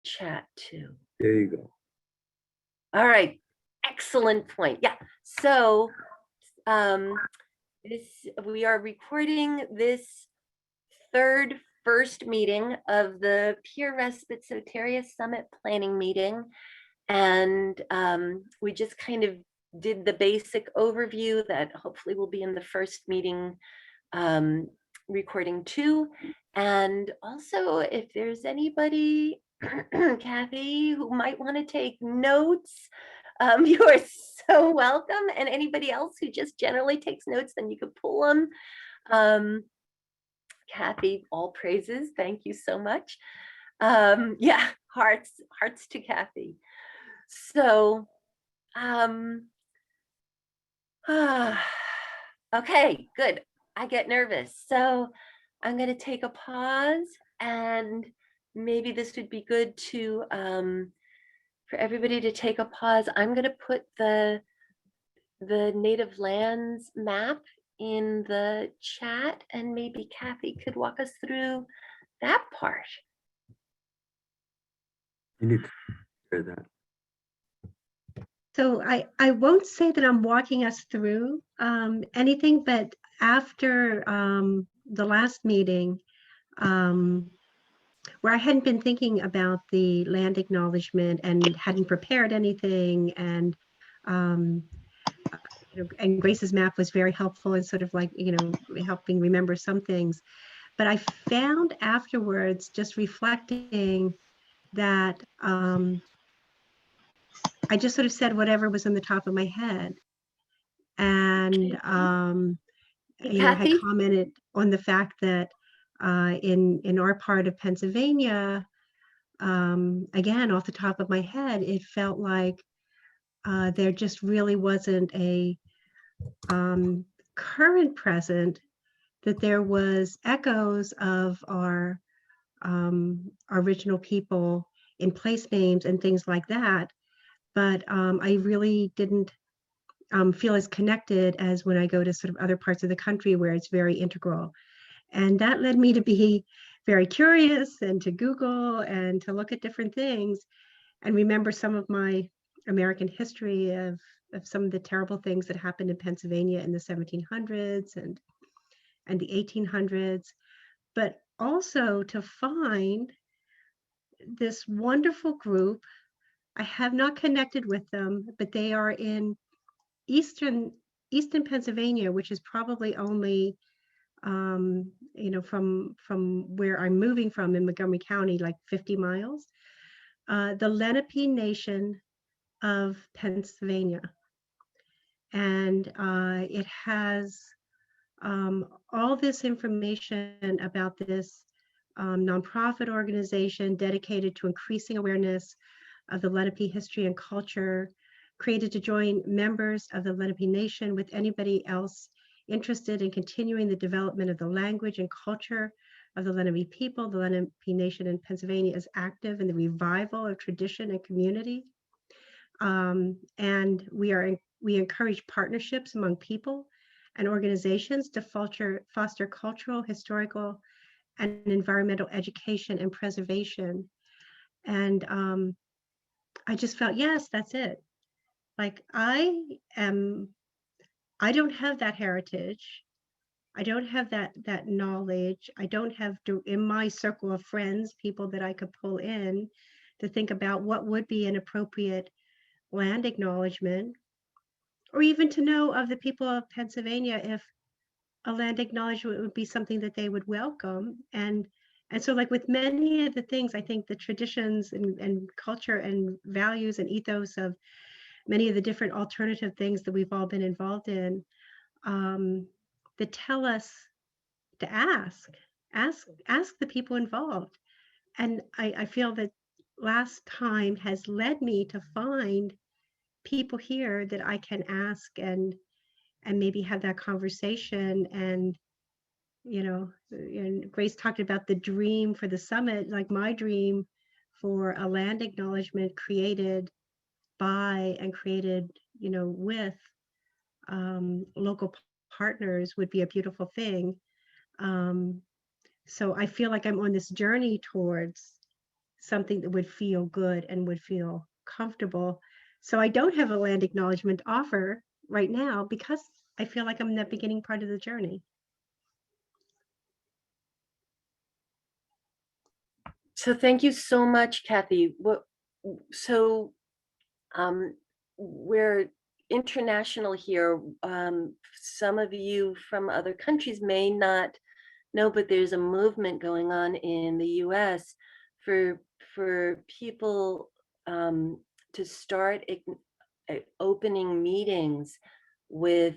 chat too. There you go. All right, excellent point. Yeah, so we are recording this first meeting of the Peer Respite Soteria Summit Planning Meeting. And we just kind of did the basic overview that hopefully will be in the first meeting recording too. And also, if there's anybody, Kathy, who might want to take notes, you are so welcome. And anybody else who just generally takes notes, then you could pull them. Kathy, all praises. Thank you so much. Yeah, hearts to Kathy. So, okay, good. I get nervous. So I'm going to take a pause, and maybe this would be good to, for everybody to take a pause. I'm going to put the native lands map in the chat, and maybe Kathy could walk us through that part. You need to hear that. So I won't say that I'm walking us through anything, but after the last meeting, where I hadn't been thinking about the land acknowledgement and hadn't prepared anything, and and Grace's map was very helpful in sort of like, helping remember some things. But I found afterwards, just reflecting, that I just sort of said whatever was on the top of my head. And I had commented on the fact that in our part of Pennsylvania, again, off the top of my head, it felt like there just really wasn't a current present, that there was echoes of our original people in place names and things like that. But I really didn't feel as connected as when I go to sort of other parts of the country where it's very integral. And that led me to be very curious and to Google and to look at different things and remember some of my American history of some of the terrible things that happened in Pennsylvania in the 1700s and the 1800s, but also to find this wonderful group. I have not connected with them, but they are in eastern Pennsylvania, which is probably only, from where I'm moving from in Montgomery County, like 50 miles, the Lenape Nation of Pennsylvania. And it has all this information about this nonprofit organization dedicated to increasing awareness of the Lenape history and culture, created to join members of the Lenape Nation with anybody else interested in continuing the development of the language and culture of the Lenape people. The Lenape Nation in Pennsylvania is active in the revival of tradition and community. And we encourage partnerships among people and organizations to foster cultural, historical, and environmental education and preservation. And I just felt, yes, that's it. Like I don't have that heritage. I don't have that knowledge. I don't have in my circle of friends, people that I could pull in to think about what would be an appropriate land acknowledgement, or even to know of the people of Pennsylvania if a land acknowledgement would be something that they would welcome. And so, like with many of the things, I think the traditions and culture and values and ethos of many of the different alternative things that we've all been involved in, that tell us to ask the people involved. And I feel that last time has led me to find people here that I can ask and maybe have that conversation. And and Grace talked about the dream for the summit, like my dream for a land acknowledgement created by and created with local partners would be a beautiful thing. So I feel like I'm on this journey towards something that would feel good and would feel comfortable. So I don't have a land acknowledgement offer right now because I feel like I'm in that beginning part of the journey. So thank you so much, Kathy. So we're international here. Some of you from other countries may not know, but there's a movement going on in the US for people to start opening meetings with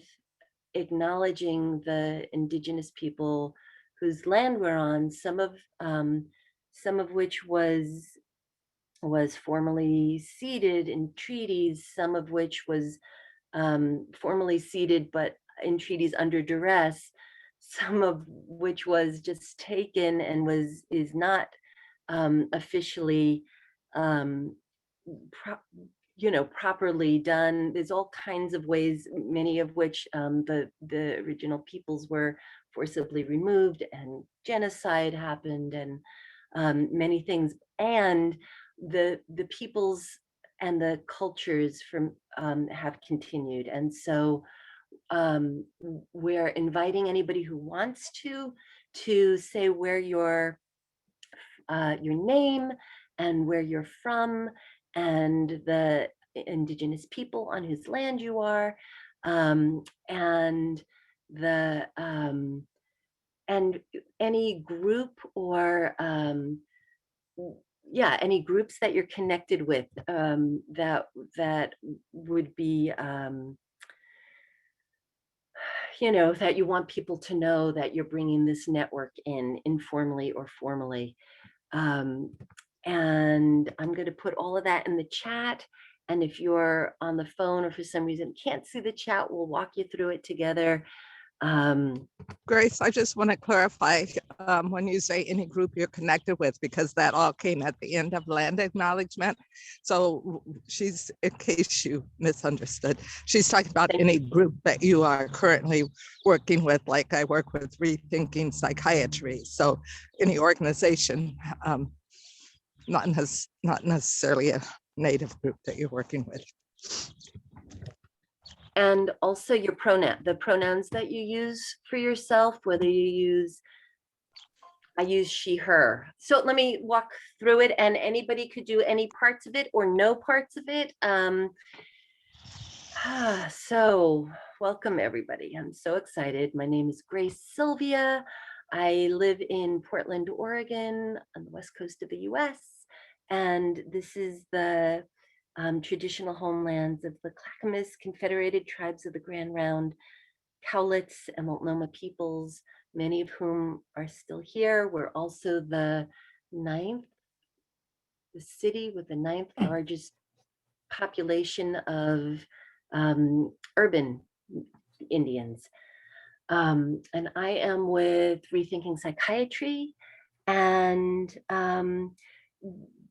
acknowledging the indigenous people whose land we're on, some of which was formally ceded in treaties, some of which was formally ceded but in treaties under duress, some of which was just taken and is not officially properly done. There's all kinds of ways, many of which the original peoples were forcibly removed and genocide happened and many things. And the peoples and the cultures from have continued. And so we're inviting anybody who wants to say where your name and where you're from and the indigenous people on whose land you are, and the and any group or yeah, any groups that you're connected with that would be that you want people to know that you're bringing this network in informally or formally. And I'm going to put all of that in the chat. And if you're on the phone or for some reason can't see the chat, we'll walk you through it together. Grace, I just want to clarify when you say any group you're connected with, because that all came at the end of land acknowledgement. So she's, in case you misunderstood, she's talking about any group that you are currently working with, like I work with Rethinking Psychiatry. So any organization, not necessarily a Native group that you're working with. And also your the pronouns that you use for yourself, whether you use, I use she, her. So let me walk through it, and anybody could do any parts of it or no parts of it. So welcome everybody. I'm so excited. My name is Grace Sylvia. I live in Portland, Oregon, on the west coast of the US. And this is the traditional homelands of the Clackamas Confederated Tribes of the Grand Round, Cowlitz and Multnomah peoples, many of whom are still here. We're also the city with the ninth largest population of urban Indians. And I am with Rethinking Psychiatry, and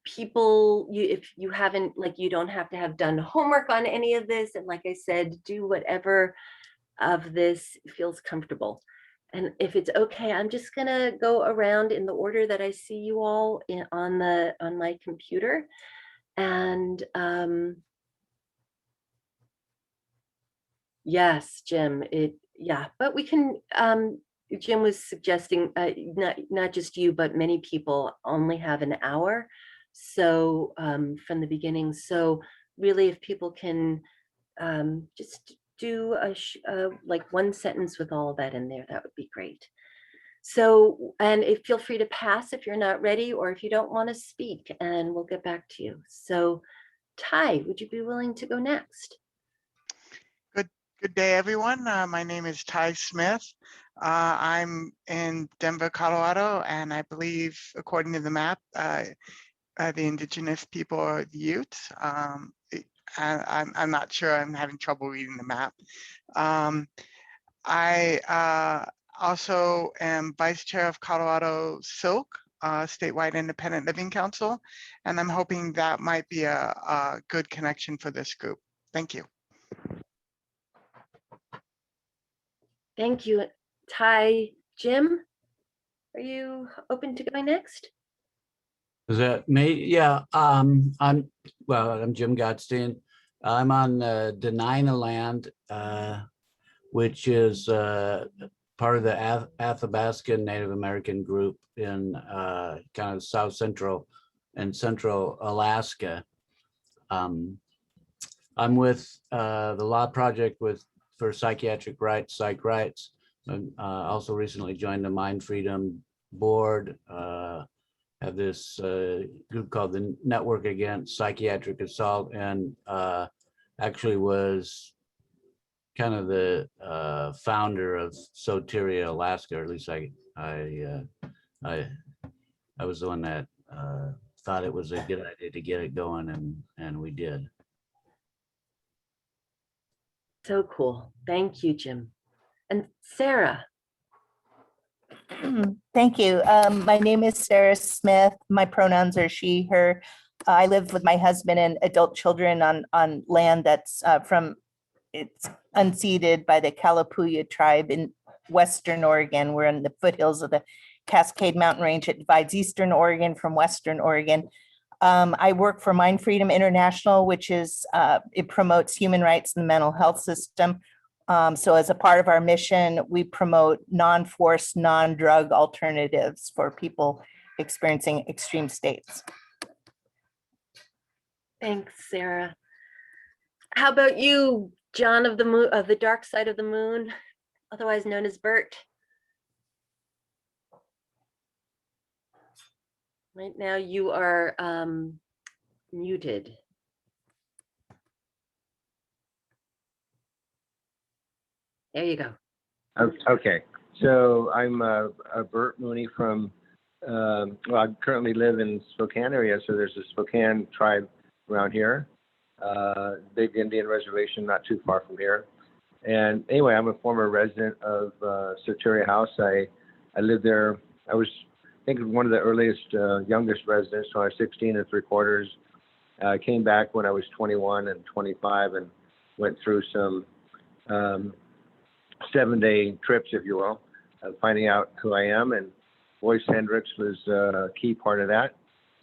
people, if you haven't, like, you don't have to have done homework on any of this, and like I said, do whatever of this feels comfortable. And if it's okay, I'm just gonna go around in the order that I see you all on my computer. And yes, Jim, but we can, Jim was suggesting, not just you, but many people only have an hour. So from the beginning, so really if people can just do like one sentence with all of that in there, that would be great. So, and feel free to pass if you're not ready, or if you don't want to speak, and we'll get back to you. So Ty, would you be willing to go next? Good day, everyone. My name is Ty Smith. I'm in Denver, Colorado, and I believe, according to the map, the indigenous people are the Utes. I'm not sure. I'm having trouble reading the map. I also am vice chair of Colorado Silk, statewide independent living council, and I'm hoping that might be a good connection for this group. Thank you. Thank you, Ty. Jim, are you open to going next? Is that me? Yeah, I'm Jim Gottstein. I'm on Denina land, which is part of the Athabascan Native American group in kind of south central and central Alaska. I'm with the Law Project for Psychiatric Rights, Psych Rights. Also recently joined the Mind Freedom Board. Have this group called the Network Against Psychiatric Assault, and actually was kind of the founder of Soteria, Alaska, or at least I was the one that thought it was a good idea to get it going, and we did. So cool. Thank you, Jim. And Sarah. Thank you. My name is Sarah Smith. My pronouns are she, her. I live with my husband and adult children on land that's it's unceded by the Kalapuya tribe in Western Oregon. We're in the foothills of the Cascade Mountain Range. It divides Eastern Oregon from Western Oregon. I work for Mind Freedom International, which is, it promotes human rights in the mental health system. So as a part of our mission, we promote non-force, non-drug alternatives for people experiencing extreme states. Thanks, Sarah. How about you, John of the Moon, of the Dark Side of the Moon, otherwise known as Bert? Right now you are muted. There you go. Okay, so I'm Bert Mooney from, well, I currently live in Spokane area, so there's a Spokane tribe around here, big Indian reservation not too far from here. And anyway, I'm a former resident of Soteria House. I lived there. I was, I think, one of the earliest, youngest residents, so I was 16 3/4. I came back when I was 21 and 25 and went through some 7-day trips, if you will, finding out who I am, and voice hendrix was a key part of that.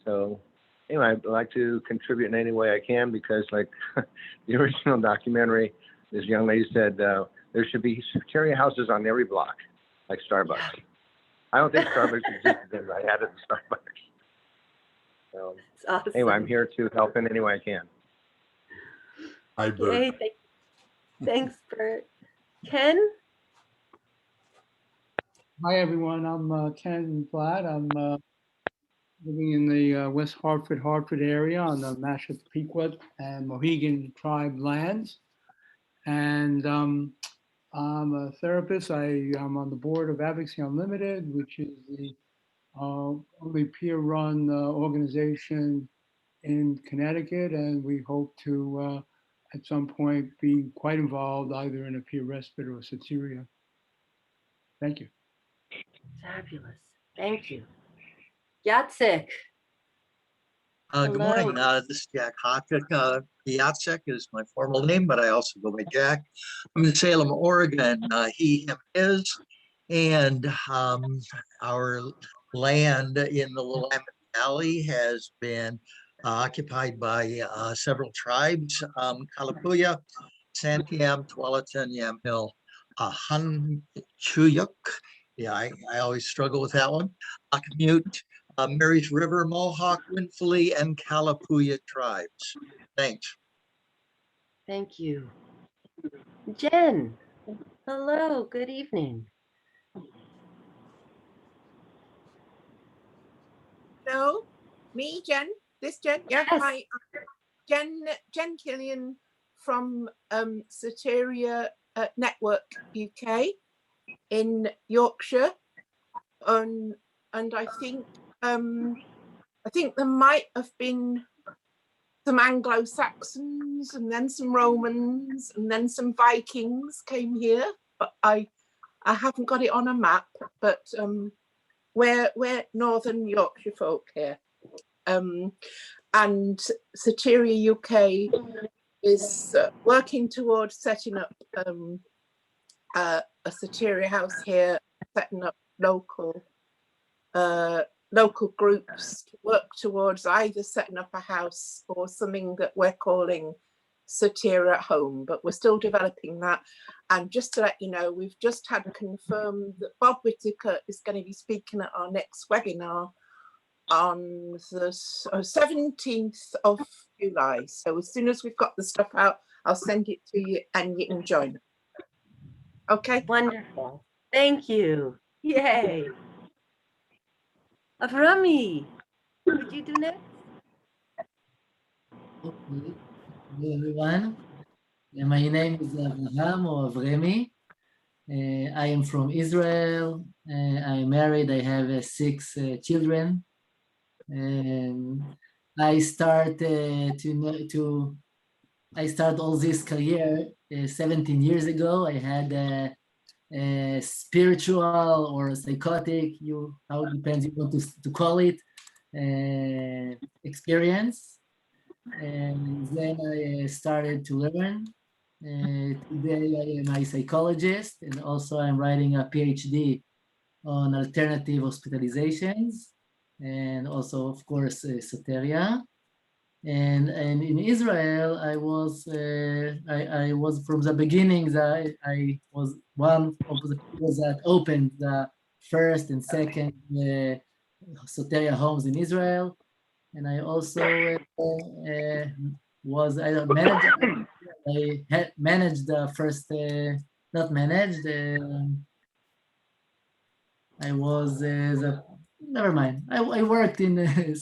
So anyway, I'd like to contribute in any way I can, because like the original documentary, this young lady said there should be Soteria houses on every block, like Starbucks. I don't think Starbucks existed then, but I had it at Starbucks. So Awesome. anyway, I'm here to help in any way I can. Hi, Bert. Yay, thanks, Bert. Ken? Hi, everyone. I'm Ken Blatt. I'm living in the West Hartford area on the Massapequa and Mohegan tribe lands. And I'm a therapist. I'm on the board of Advocacy Unlimited, which is the only peer-run organization in Connecticut. And we hope to, at some point, be quite involved either in a peer respite or Soteria. Thank you. Fabulous. Thank you. Yatsik. Good morning. This is Jack Hockett. Yatsik is my formal name, but I also go by Jack. I'm in Salem, Oregon. He, him, his. And our land in the Willamette Valley has been occupied by several tribes: Kalapuya, Santiam, Tualatin, Yamhill, Hunchuyuk. Yeah, I always struggle with that one. Akmute, Mary's River, Mohawk, Winfley, and Kalapuya tribes. Thanks. Thank you. Jen. Hello, good evening. Hello, me, Jen. This Jen. Yeah, Yes. hi. Jen Killian from Soteria Network UK in Yorkshire, and I think there might have been some Anglo-Saxons and then some Romans and then some Vikings came here, but I haven't got it on a map. But we're Northern Yorkshire folk here, and Soteria UK is working towards setting up a Soteria house here, setting up local local groups to work towards either setting up a house or something that we're calling Soteria at home, but we're still developing that. And just to let you know, we've just had confirmed that Bob Whittaker is going to be speaking at our next webinar on the 17th of July. So as soon as we've got the stuff out, I'll send it to you and you can join. Okay. Wonderful. Thank you. Yay. Avrami, would you do next? Okay. Hello, everyone. My name is Avraham or Avremi. I am from Israel. I'm married. I have 6 children. I start I start all this career 17 years ago. I had a spiritual or psychotic, how it depends you want to call it, experience. And then I started to learn. Today I am a psychologist, and also I'm writing a PhD on alternative hospitalizations, and also, of course, Soteria. And in Israel, I was from the beginning. I was one of the people that opened the first and second Soteria homes in Israel, and I also was I had managed the first, not managed. I was never mind. I worked in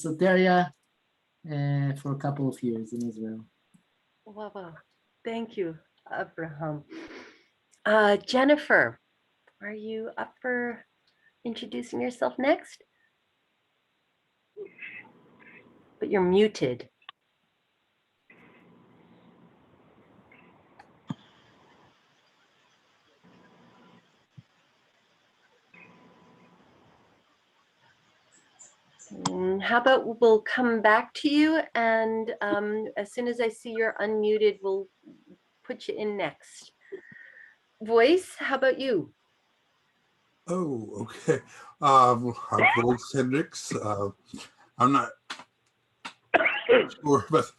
Soteria for a couple of years in Israel. Wow. Thank you, Abraham. Jennifer, are you up for introducing yourself next? But you're muted. How about we'll come back to you, and as soon as I see you're unmuted, we'll put you in next. Voice, how about you? Oh, okay. I'm voice Hendrix. I'm not sure, but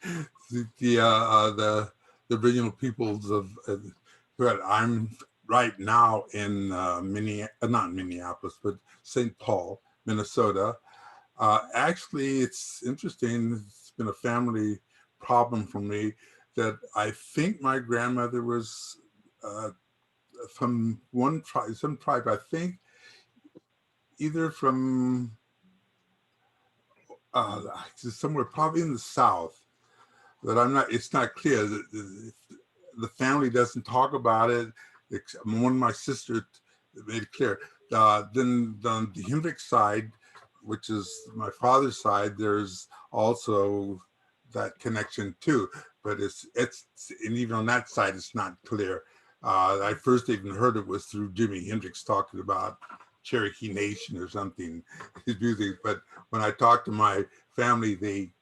the original peoples of but I'm right now in not Minneapolis, but St. Paul, Minnesota. Actually, it's interesting. It's been a family problem for me that I think my grandmother was from one tribe, some tribe, I think, either from somewhere probably in the South, but it's not clear. The family doesn't talk about it. One of my sisters made it clear. Then on the hendrix side, which is my father's side, there's also that connection too, but it's and even on that side, it's not clear. I first even heard it was through Jimi Hendrix talking about Cherokee Nation or something, his music. But when I talk to my family, they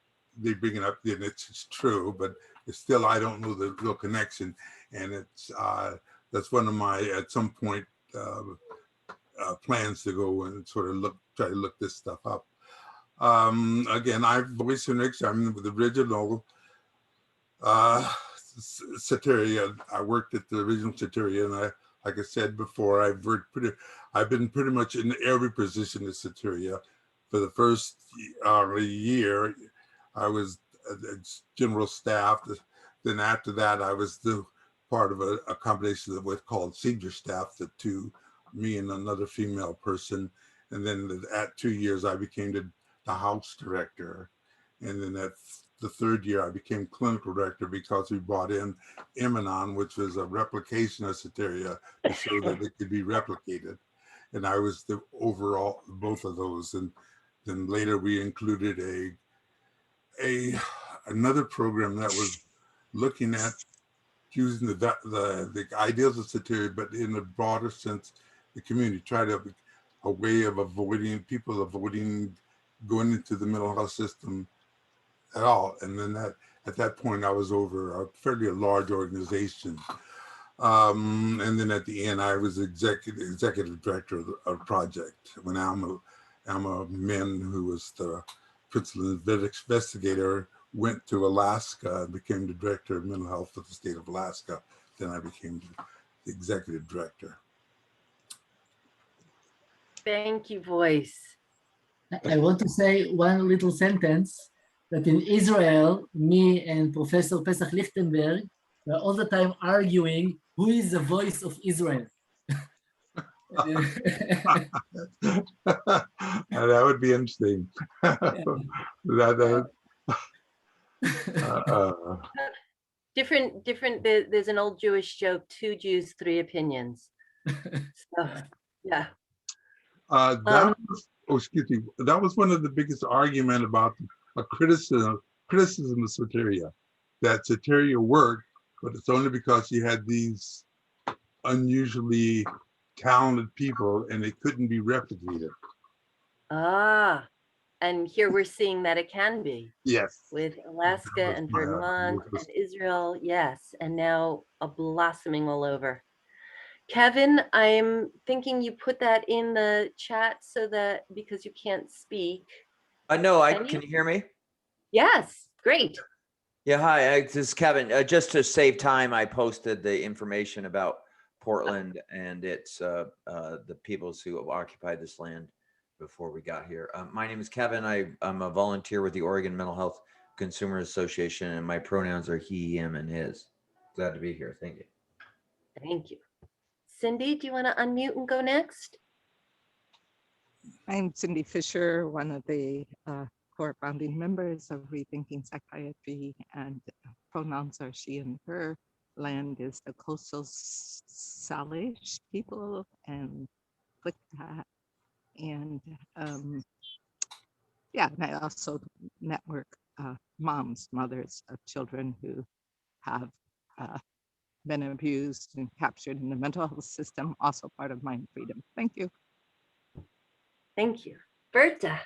bring it up, and it's true, but it's still, I don't know the real connection. And it's that's one of my, at some point, plans to go and sort of try to look this stuff up. Again, I'm voice Hendrix. I'm the original Soteria. I worked at the original Soteria, and like I said before, I've been pretty much in every position at Soteria. For the first year, I was general staff. Then after that, I was the part of a combination of what's called senior staff, me and another female person. And then at 2 years, I became the house director. And then at the third year, I became clinical director because we brought in Emanon, which was a replication of Soteria to show that it could be replicated. And I was the overall, both of those. And then later we included another program that was looking at using the ideals of Soteria, but in a broader sense, the community, try to a way of avoiding going into the mental health system at all. And then at that point, I was over a fairly large organization. And then at the end, I was executive director of the project when Alma, Emma Min, who was the principal investigator, went to Alaska and became the director of mental health of the state of Alaska. Then I became the executive director. Thank you, voice. I want to say one little sentence that in Israel, me and Professor Pesach Lichtenberg were all the time arguing who is the voice of Israel. That would be interesting. There's an old Jewish joke, 2 Jews, 3 opinions. So, yeah. Excuse me. That was one of the biggest argument about a criticism of Soteria, that Soteria worked, but it's only because you had these unusually talented people and they couldn't be replicated. And here we're seeing that it can be. Yes. With Alaska and Vermont and Israel, yes, and now a blossoming all over. Kevin, I'm thinking you put that in the chat so that because you can't speak. No, can you hear me? Yes, great. Yeah, hi, this is Kevin. Just to save time, I posted the information about Portland and its the peoples who have occupied this land before we got here. My name is Kevin. I'm a volunteer with the Oregon Mental Health Consumer Association, and my pronouns are he, him, and his. Glad to be here. Thank you. Thank you. Cindi, do you want to unmute and go next? I'm Cindi Fisher, one of the core founding members of Rethinking Psychiatry, and pronouns are she and her. Land is the coastal Salish people, and click that. And yeah, and I also network mothers of children who have been abused and captured in the mental health system, also part of Mind Freedom. Thank you. Thank you. Berta.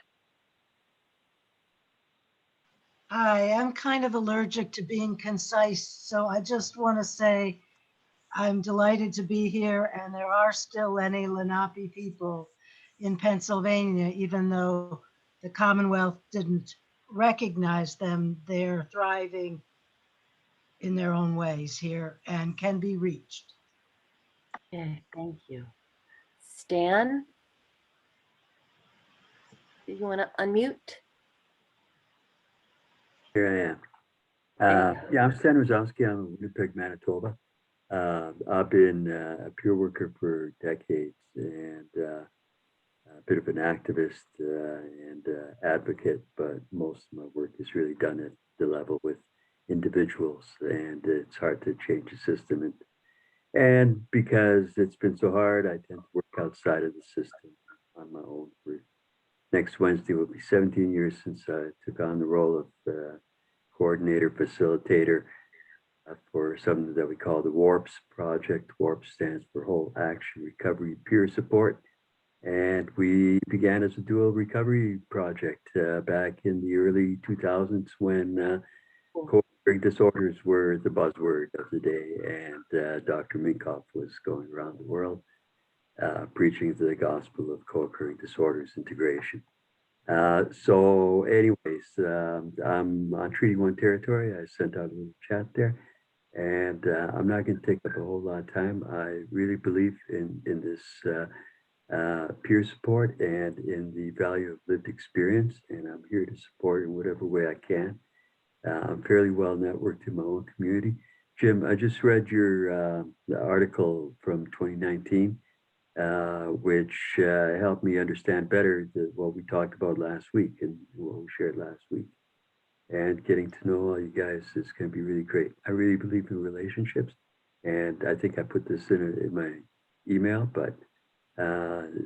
Hi, I'm kind of allergic to being concise, so I just want to say I'm delighted to be here, and there are still any Lenape people in Pennsylvania, even though the Commonwealth didn't recognize them. They're thriving in their own ways here and can be reached. Okay, thank you. Stan, do you want to unmute? Here I am. Yeah, I'm Stan Rossowski. I'm in Winnipeg, Manitoba. I've been a peer worker for decades and a bit of an activist and advocate, but most of my work is really done at the level with individuals, and it's hard to change the system. And because it's been so hard, I tend to work outside of the system on my own. Next Wednesday will be 17 years since I took on the role of coordinator, facilitator for something that we call the WARPS project. WARPS stands for Whole Action Recovery Peer Support. And we began as a dual recovery project back in the early 2000s when co-occurring disorders were the buzzword of the day. And Dr. Minkoff was going around the world preaching the gospel of co-occurring disorders integration. So anyways, I'm on Treaty 1 territory. I sent out a little chat there, and I'm not going to take up a whole lot of time. I really believe in this peer support and in the value of lived experience, and I'm here to support in whatever way I can. I'm fairly well networked in my own community. Jim, I just read your article from 2019. Which helped me understand better what we talked about last week and what we shared last week. And getting to know all you guys is going to be really great. I really believe in relationships, and I think I put this in my email, but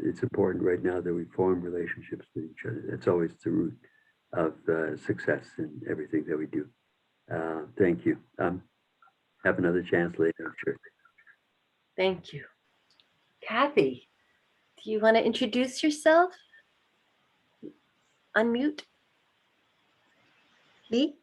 it's important right now that we form relationships with each other. That's always the root of success in everything that we do. Thank you. Have another chance later, I'm sure. Thank you. Kathy, do you want to introduce yourself? Unmute. Me?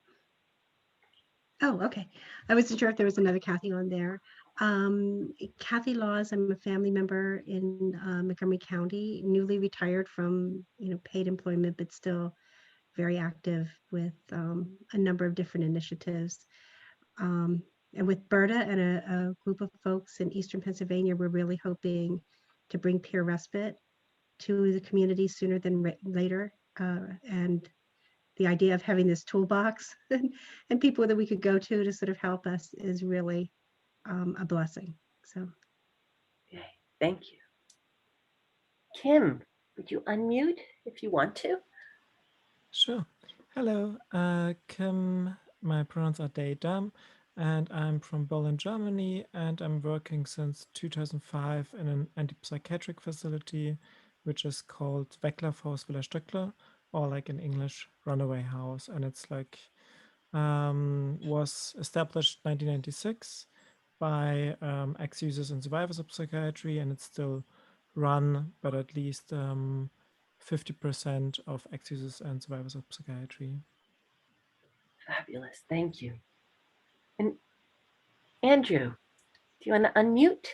Oh, okay. I wasn't sure if there was another Kathy on there. Kathy Laws, I'm a family member in Montgomery County, newly retired from, paid employment, but still very active with a number of different initiatives. And with Berta and a group of folks in Eastern Pennsylvania, we're really hoping to bring peer respite to the community sooner than later. And the idea of having this toolbox and people that we could go to sort of help us is really a blessing. So, Okay, thank you. Kim, would you unmute if you want to? Sure. Hello, Kim. My pronouns are they, them, and I'm from Berlin, Germany, and I'm working since 2005 in an antipsychiatric facility, which is called Weglaufhaus Villa Stöckler, or like in English, Runaway House. And it's like, was established 1996 by ex-users and survivors of psychiatry, and it's still run, but at least 50% of ex-users and survivors of psychiatry. Fabulous, thank you. And Andrew, do you want to unmute?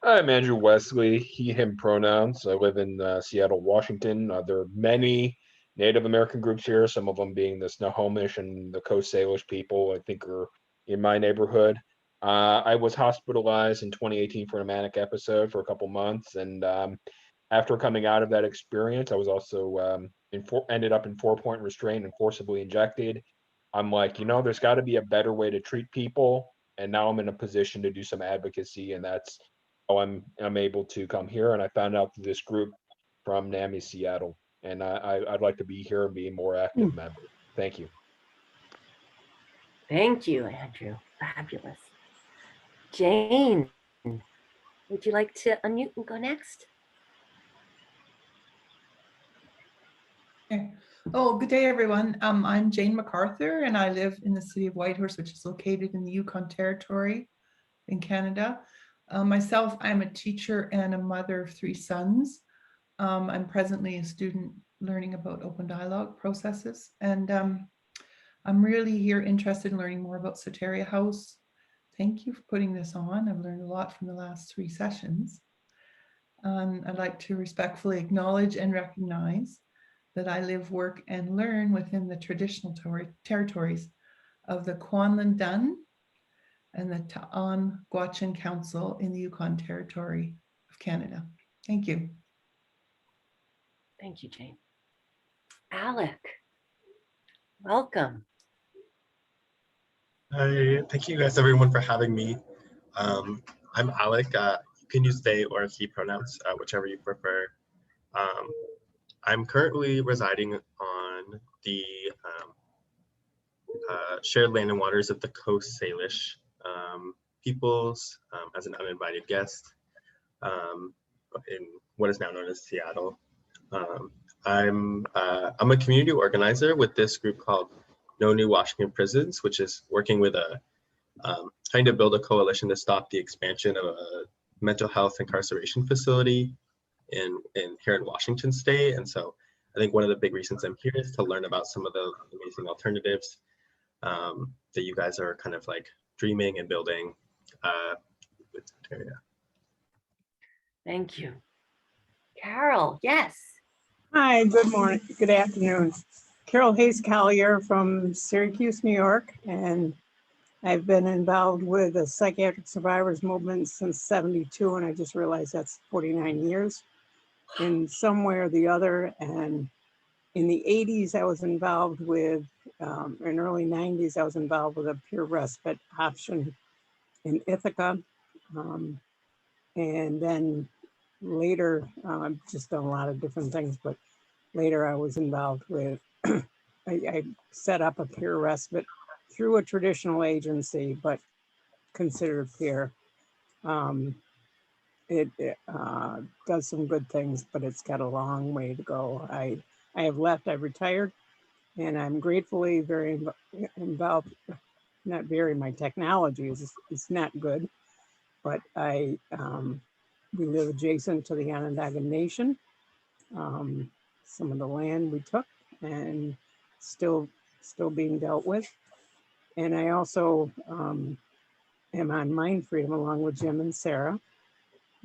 I'm Andrew Wesley, he, him pronouns. I live in Seattle, Washington. There are many Native American groups here, some of them being the Snohomish and the Coast Salish people, I think are in my neighborhood. I was hospitalized in 2018 for a manic episode for a couple months. And after coming out of that experience, I was also ended up in 4-point restraint and forcibly injected. I'm like, there's got to be a better way to treat people. And now I'm in a position to do some advocacy, and that's how I'm able to come here. And I found out this group from NAMI Seattle, and I'd like to be here and be a more active member. Thank you. Thank you, Andrew. Fabulous. Jane, would you like to unmute and go next? Okay. Oh, good day, everyone. I'm Jane MacArthur, and I live in the city of Whitehorse, which is located in the Yukon Territory in Canada. Myself, I'm a teacher and a mother of 3 sons. I'm presently a student learning about open dialogue processes, and I'm really here interested in learning more about Soteria House. Thank you for putting this on. I've learned a lot from the last 3 sessions. I'd like to respectfully acknowledge and recognize that I live, work, and learn within the traditional territories of the Kwanlin Dun and the Ta'an Gwachin Council in the Yukon Territory of Canada. Thank you. Thank you, Jane. Alec, welcome. Hi, thank you guys everyone for having me. I'm Alec. You can use they or he pronouns, whichever you prefer. I'm currently residing on the shared land and waters of the Coast Salish peoples as an uninvited guest in what is now known as Seattle. I'm a community organizer with this group called No New Washington Prisons, which is working with trying to build a coalition to stop the expansion of a mental health incarceration facility here in Washington State. And so I think one of the big reasons I'm here is to learn about some of the amazing alternatives that you guys are kind of like dreaming and building with Soteria. Thank you. Carole, yes. Hi, good morning, good afternoon. Carole Hayes Collier from Syracuse, New York, and I've been involved with the psychiatric survivors movement since '72, and I just realized that's 49 years in some way or the other. And in the 80s, I was involved with, in early 90s, I was involved with a peer respite option in Ithaca. And then later, I've just done a lot of different things, but later I was involved with, I set up a peer respite through a traditional agency, but considered peer. It does some good things, but it's got a long way to go. I have left, I've retired, and I'm gratefully very involved, not very, my technology is not good, but we live adjacent to the Onondaga Nation. Some of the land we took and still being dealt with. And I also am on Mind Freedom along with Jim and Sarah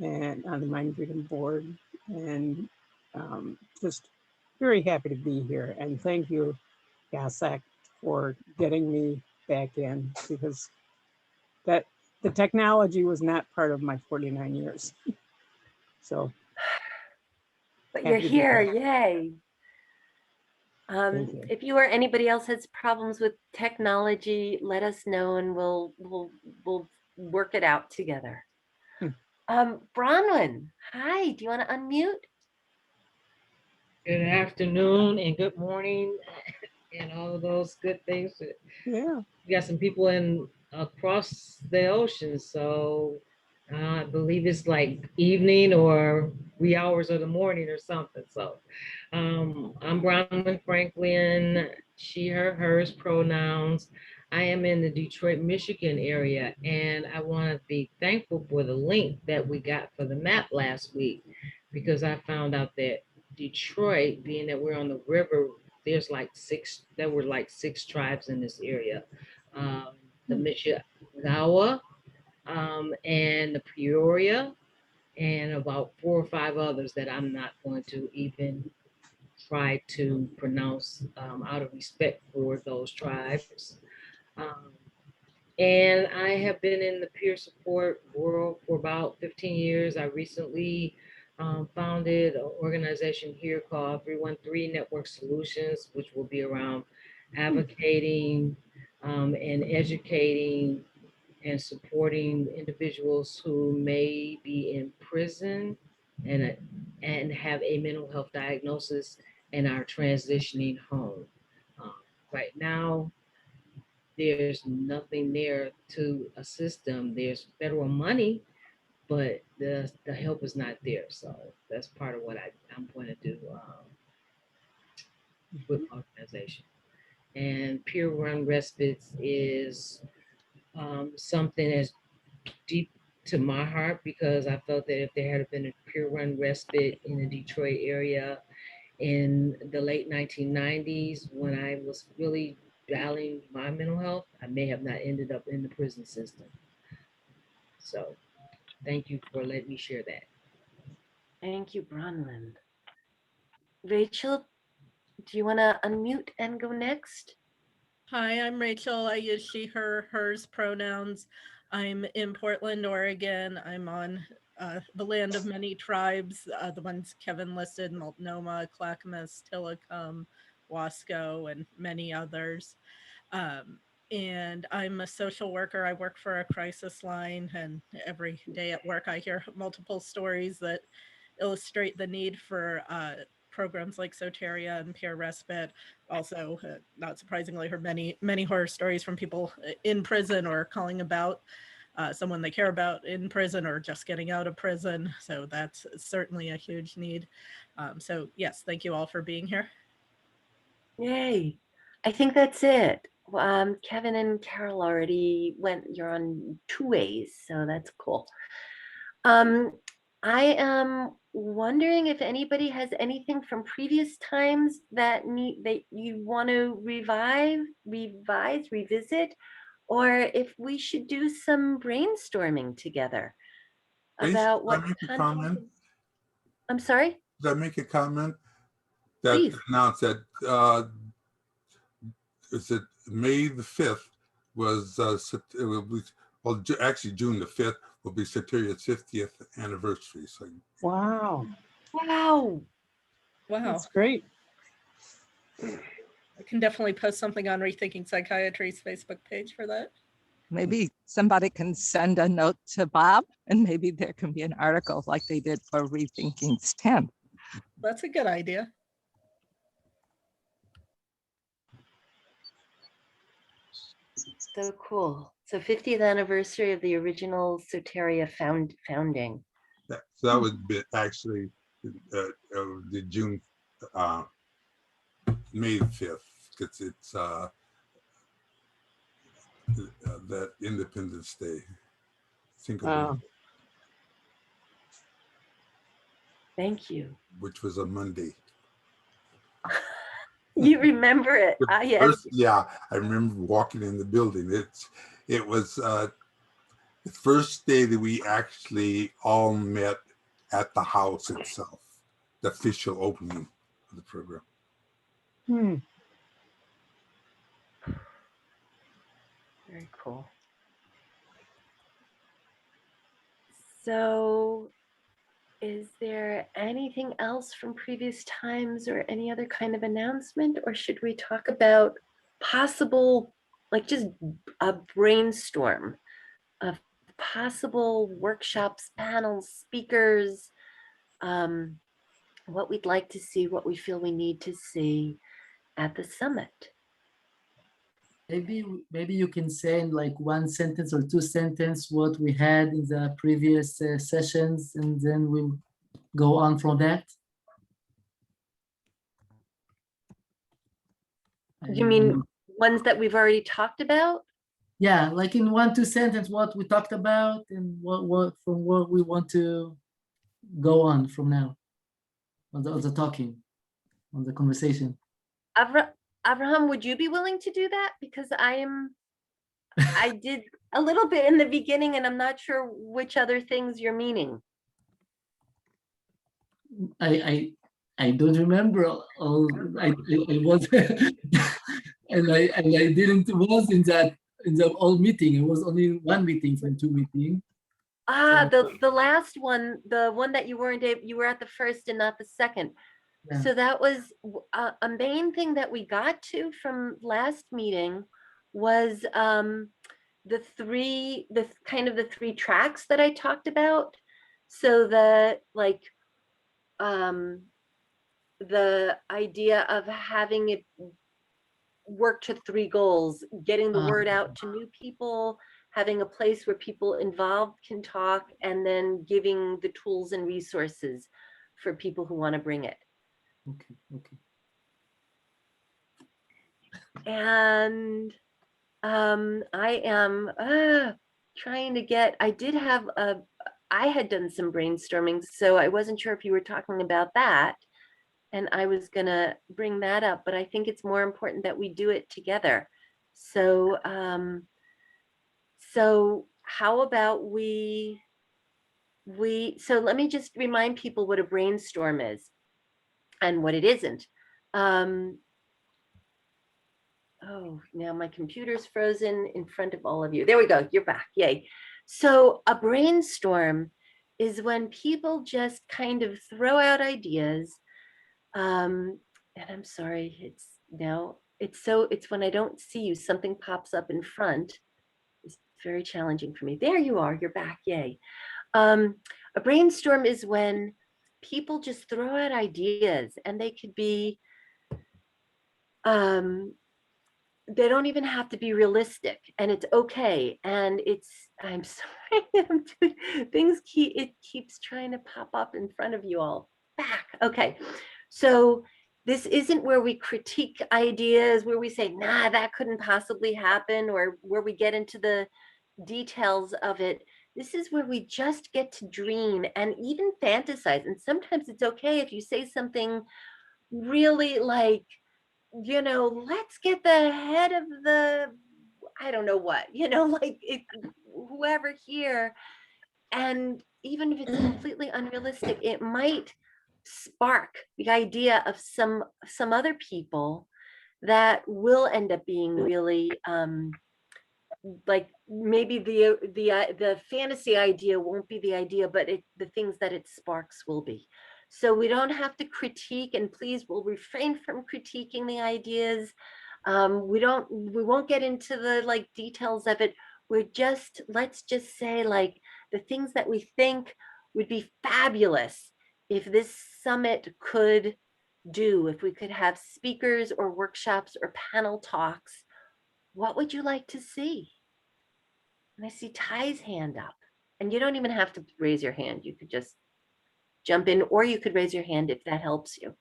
and on the Mind Freedom board. And just very happy to be here. And thank you, Yasak, for getting me back in, because that the technology was not part of my 49 years. So. But you're happy to be here, back. yay. Thank you. If you or anybody else has problems with technology, let us know and we'll work it out together. Bronwyn, hi, do you want to unmute? Good afternoon and good morning and all of those good things. Yeah. We got some people in across the ocean, so I believe it's like evening or wee hours of the morning or something. So I'm Bronwyn Franklin, she, her, hers pronouns. I am in the Detroit, Michigan area, and I want to be thankful for the link that we got for the map last week, because I found out that Detroit, being that we're on the river, there were like six tribes in this area. The Michigawa, and the Peoria, and about 4 or 5 others that I'm not going to even try to pronounce out of respect for those tribes. And I have been in the peer support world for about 15 years. I recently founded an organization here called 313 Network Solutions, which will be around advocating and educating and supporting individuals who may be in prison and have a mental health diagnosis and are transitioning home. Right now, there's nothing there to assist them. There's federal money, but the help is not there. So that's part of what I'm going to do with my organization. And Peer Run Respites is something that's deep to my heart, because I felt that if there had been a Peer Run Respite in the Detroit area in the late 1990s, when I was really battling my mental health, I may have not ended up in the prison system. So thank you for letting me share that. Thank you, Bronwyn. Rachel, do you want to unmute and go next? Hi, I'm Rachel. I use she, her, hers pronouns. I'm in Portland, Oregon. I'm on the land of many tribes, the ones Kevin listed: Multnomah, Clackamas, Tillicum, Wasco, and many others. And I'm a social worker. I work for a crisis line, and every day at work I hear multiple stories that illustrate the need for programs like Soteria and Peer Respite. Also, not surprisingly, heard many horror stories from people in prison or calling about someone they care about in prison or just getting out of prison. So that's certainly a huge need. So yes, thank you all for being here. Yay. I think that's it. Kevin and Carole already went, you're on 2 ways, so that's cool. I am wondering if anybody has anything from previous times that you want to revisit, or if we should do some brainstorming together about what comment? I'm sorry? Did I make a comment? That Please. announced that is it May the 5th was well, actually June the 5th will be Soteria's 50th anniversary. So Wow. Wow. That's great. I can definitely post something on Rethinking Psychiatry's Facebook page for that. Maybe somebody can send a note to Bob, and maybe there can be an article like they did for Rethinking's 10. That's a good idea. So cool. So 50th anniversary of the original Soteria founding. so that would be actually the June, May 5th. It's that Independence Day. Think about it. Thank you. Which was a Monday. You remember it? Yes. Yeah, I remember walking in the building. It was the first day that we actually all met at the house itself, the official opening of the program. Hmm. Very cool. So is there anything else from previous times or any other kind of announcement, or should we talk about possible, like just a brainstorm of possible workshops, panels, speakers, what we'd like to see, what we feel we need to see at the summit? Maybe you can say in like one sentence or two sentences what we had in the previous sessions, and then we'll go on from that. You mean ones that we've already talked about? Yeah, like in 1-2 sentences what we talked about and what from what we want to go on from now on the talking, on the conversation. Avraham, would you be willing to do that? Because I did a little bit in the beginning and I'm not sure which other things you're meaning. I don't remember all. I was and I didn't was in the whole meeting. It was only one meeting from 2 meetings. The last one, the one that you weren't able, you were at the first and not the second. Yeah. So that was a main thing that we got to from last meeting was the three tracks that I talked about. So the idea of having it work to 3 goals, getting the word out to new people, having a place where people involved can talk, and then giving the tools and resources for people who want to bring it. Okay. And I am trying to get, I had done some brainstorming, so I wasn't sure if you were talking about that. And I was gonna bring that up, but I think it's more important that we do it together. So, so how about so let me just remind people what a brainstorm is and what it isn't. Oh, now my computer's frozen in front of all of you. There we go, you're back, yay. So a brainstorm is when people just kind of throw out ideas. And I'm sorry, it's when I don't see you, something pops up in front. It's very challenging for me. There you are, you're back, yay. A brainstorm is when people just throw out ideas, and they could be, they don't even have to be realistic, and it's okay. And I'm sorry, it keeps trying to pop up in front of you all. Back, okay. So this isn't where we critique ideas, where we say, nah, that couldn't possibly happen, or where we get into the details of it. This is where we just get to dream and even fantasize. And sometimes it's okay if you say something really like, let's get the head of the, I don't know what, whoever here. And even if it's completely unrealistic, it might spark the idea of some other people that will end up being really like maybe the fantasy idea won't be the idea, but the things that it sparks will be. So we don't have to critique, and please, we'll refrain from critiquing the ideas. We won't get into the details of it. Let's just say the things that we think would be fabulous if this summit could do, if we could have speakers or workshops or panel talks. What would you like to see? And I see Ty's hand up, and you don't even have to raise your hand. You could just jump in, or you could raise your hand if that helps you.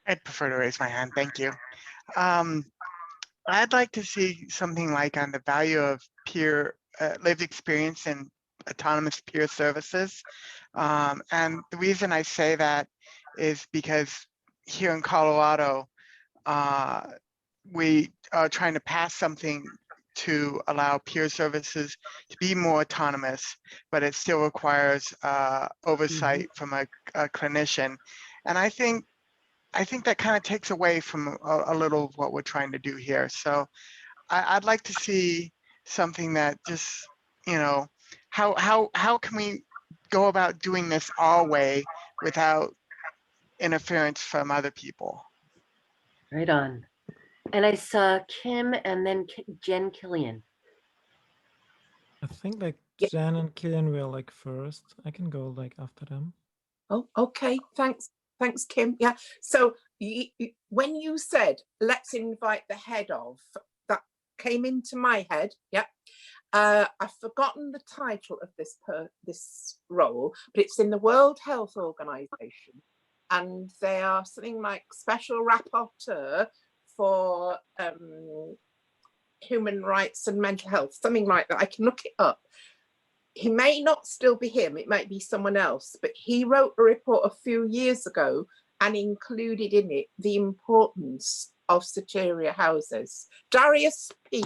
I'd prefer to raise my hand, thank you. I'd like to see something like on the value of peer lived experience and autonomous peer services. And the reason I say that is because here in Colorado, we are trying to pass something to allow peer services to be more autonomous, but it still requires oversight from a clinician. And I think that kind of takes away from a little of what we're trying to do here. So I'd like to see something that just, how can we go about doing this our way without interference from other people? Right on. And I saw Kim and then Jen Killian. I think like Jen and Killian were like first. I can go like after them. Oh, okay. Thanks, Kim. Yeah. So when you said let's invite the head of, that came into my head. Yeah. I've forgotten the title of this role, but it's in the World Health Organization, and they are something like special rapporteur for human rights and mental health, something like that. I can look it up. He may not still be him, it might be someone else, but he wrote a report a few years ago and included in it the importance of Soteria houses. Darius P.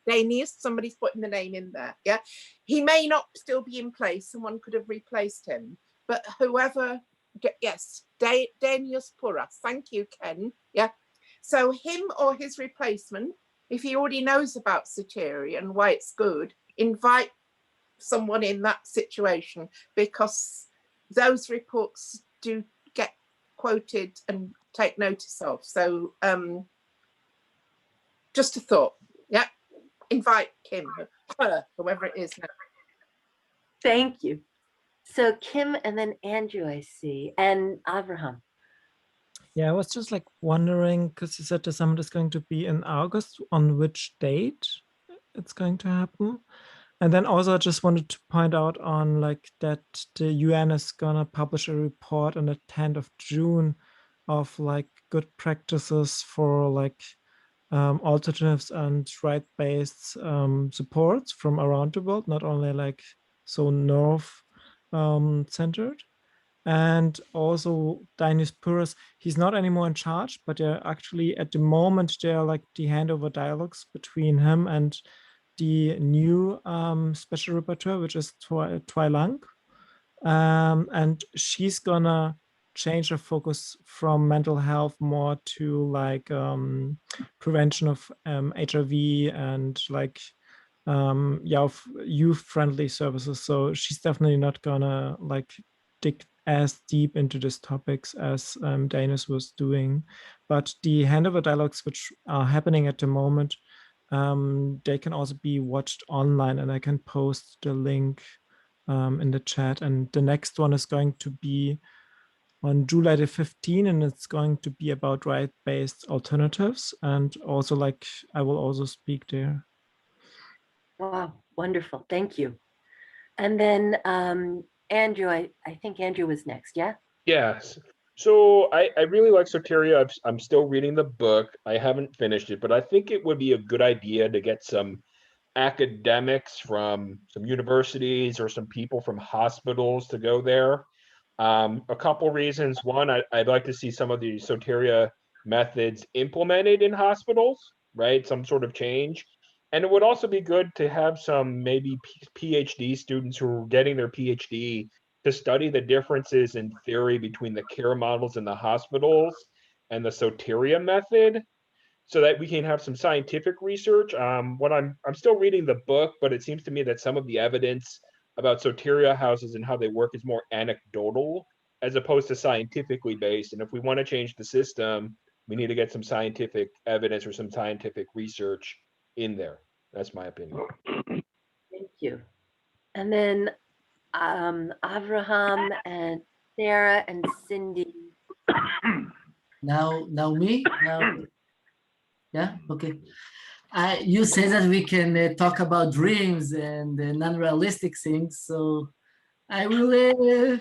Danius, somebody's putting the name in there. Yeah, he may not still be in place, someone could have replaced him, but whoever, yes, Danius Puras, thank you, Ken. Yeah, so him or his replacement, if he already knows about Soteria and why it's good, invite someone in that situation, because those reports do get quoted and take notice of. So just a thought. Yeah, invite him, her, whoever it is now. Thank you. So Kim and then Andrew, I see, and Avraham. Yeah, I was just like wondering, because you said the summit is going to be in August, on which date it's going to happen. And then also I just wanted to point out on like that the UN is gonna publish a report on the 10th of June of like good practices for like alternatives and right-based supports from around the world, not only like so north centered. And also Danius Puras, he's not anymore in charge, but they're actually at the moment they're like the handover dialogues between him and the new special rapporteur, which is Twy Lang. And she's gonna change her focus from mental health more to like prevention of HIV and like youth-friendly services. So she's definitely not gonna like dig as deep into these topics as Danius was doing. But the handover dialogues which are happening at the moment, they can also be watched online, and I can post the link in the chat. And the next one is going to be on July the 15th, and it's going to be about right-based alternatives. And also like I will also speak there. Wow, wonderful. Thank you. And then Andrew, I think Andrew was next, yeah? Yes. So I really like Soteria. I'm still reading the book. I haven't finished it, but I think it would be a good idea to get some academics from some universities or some people from hospitals to go there. A couple reasons. One, I'd like to see some of the Soteria methods implemented in hospitals, right? Some sort of change. And it would also be good to have some maybe PhD students who are getting their PhD to study the differences in theory between the care models in the hospitals and the Soteria method, so that we can have some scientific research. What I'm still reading the book, but it seems to me that some of the evidence about Soteria houses and how they work is more anecdotal as opposed to scientifically based. And if we want to change the system, we need to get some scientific evidence or some scientific research in there. That's my opinion. Thank you. And then Avraham and Sarah and Cindi. Now me? Now, yeah, okay. You say that we can talk about dreams and non-realistic things, so I will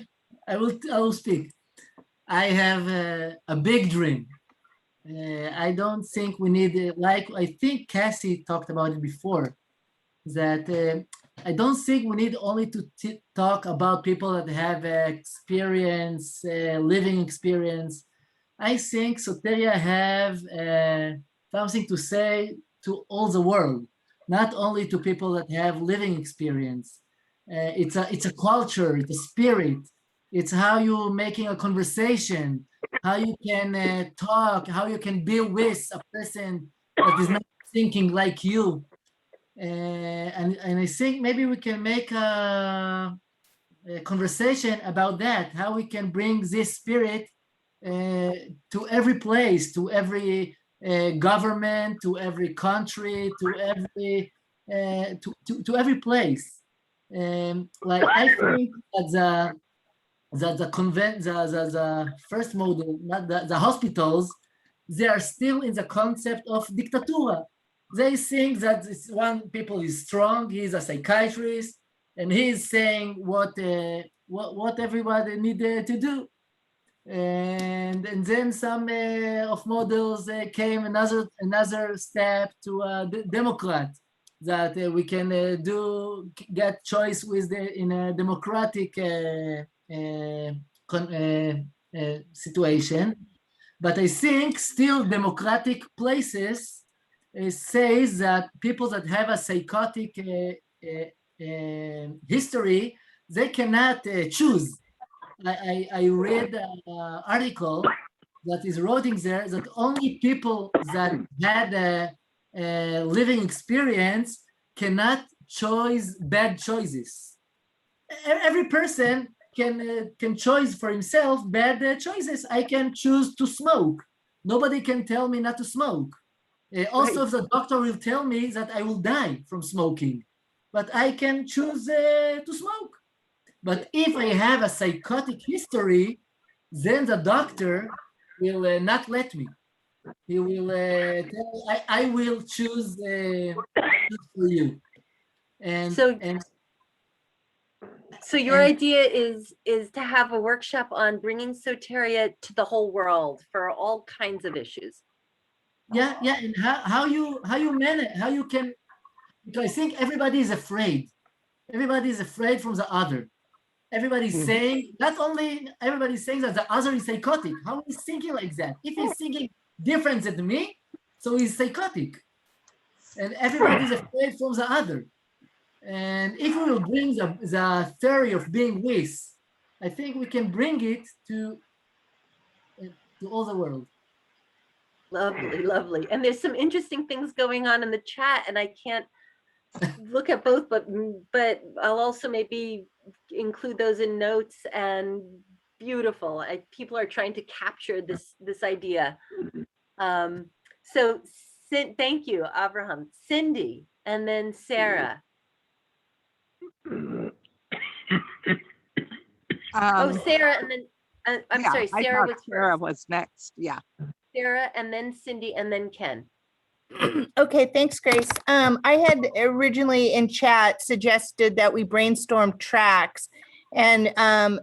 speak. I have a big dream. I don't think we need, like I think Cassie talked about it before, that I don't think we need only to talk about people that have experience, living experience. I think Soteria have something to say to all the world. not only to people that have living experience. It's a culture, it's a spirit. It's how you're making a conversation, how you can talk, how you can be with a person that is not thinking like you. And I think maybe we can make a conversation about that, how we can bring this spirit to every place, to every government, to every country, to every every place. Like I think that the first model, not the hospitals, they are still in the concept of dictatura. They think that this one people is strong, he's a psychiatrist, and he's saying what everybody need to do. And then some of models came another step to a Democrat, that we can get choice with in a democratic situation. But I think still democratic places says that people that have a psychotic history, they cannot choose. I read an article that is writing there that only people that had a living experience cannot choose bad choices. Every person can choose for himself bad choices. I can choose to smoke. Nobody can tell me not to smoke. Also, if the doctor will tell me that I will die from smoking, but I can choose to smoke. But if I have a psychotic history, then the doctor will not let me. He will tell, I will choose for you. And so your idea is to have a workshop on bringing Soteria to the whole world for all kinds of issues. Yeah, and how you manage, how you can, because I think everybody is afraid. Everybody is afraid from the other. Everybody's saying, not only everybody's saying that the other is psychotic. How is thinking like that? If he's thinking different than me, so he's psychotic. And everybody's afraid from the other. And if we will bring the theory of being with, I think we can bring it to all the world. Lovely, lovely. And there's some interesting things going on in the chat, and I can't look at both, but I'll also maybe include those in notes. And beautiful. People are trying to capture this idea. So thank you, Avraham. Cindi, and then Sarah. Sarah, and then I'm sorry, Sarah was Sarah was next. Yeah. Sarah, and then Cindi, and then Ken. Okay, thanks, Grace. I had originally in chat suggested that we brainstorm tracks, and and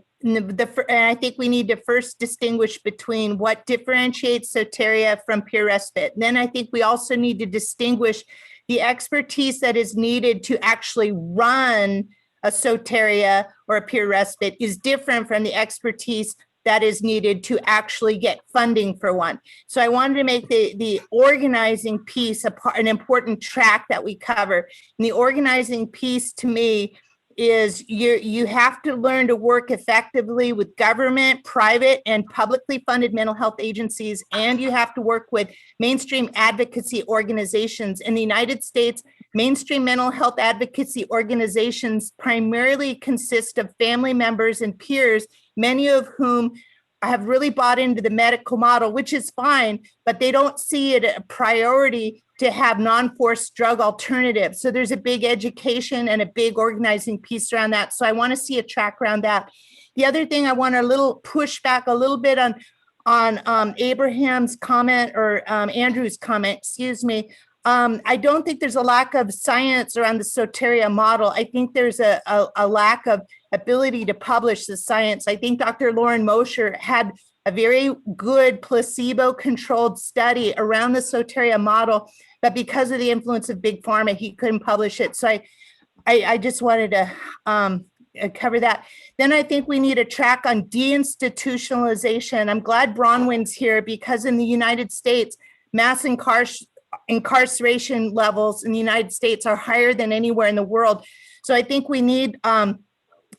I think we need to first distinguish between what differentiates Soteria from peer respite. Then I think we also need to distinguish the expertise that is needed to actually run a Soteria or a peer respite is different from the expertise that is needed to actually get funding for one. So I wanted to make the organizing piece an important track that we cover. And the organizing piece to me is you have to learn to work effectively with government, private, and publicly funded mental health agencies, and you have to work with mainstream advocacy organizations. In the United States, mainstream mental health advocacy organizations primarily consist of family members and peers, many of whom have really bought into the medical model, which is fine, but they don't see it a priority to have non-forced drug alternatives. So there's a big education and a big organizing piece around that. So I want to see a track around that. The other thing I want to push back a little bit on Abraham's comment, or Andrew's comment, excuse me. I don't think there's a lack of science around the Soteria model. I think there's a lack of ability to publish the science. I think Dr. Lauren Mosher had a very good placebo-controlled study around the Soteria model, but because of the influence of Big Pharma, he couldn't publish it. So I just wanted to cover that. Then I think we need a track on deinstitutionalization. I'm glad Bronwyn's here, because in the United States, mass incarceration levels in the United States are higher than anywhere in the world. So I think we need,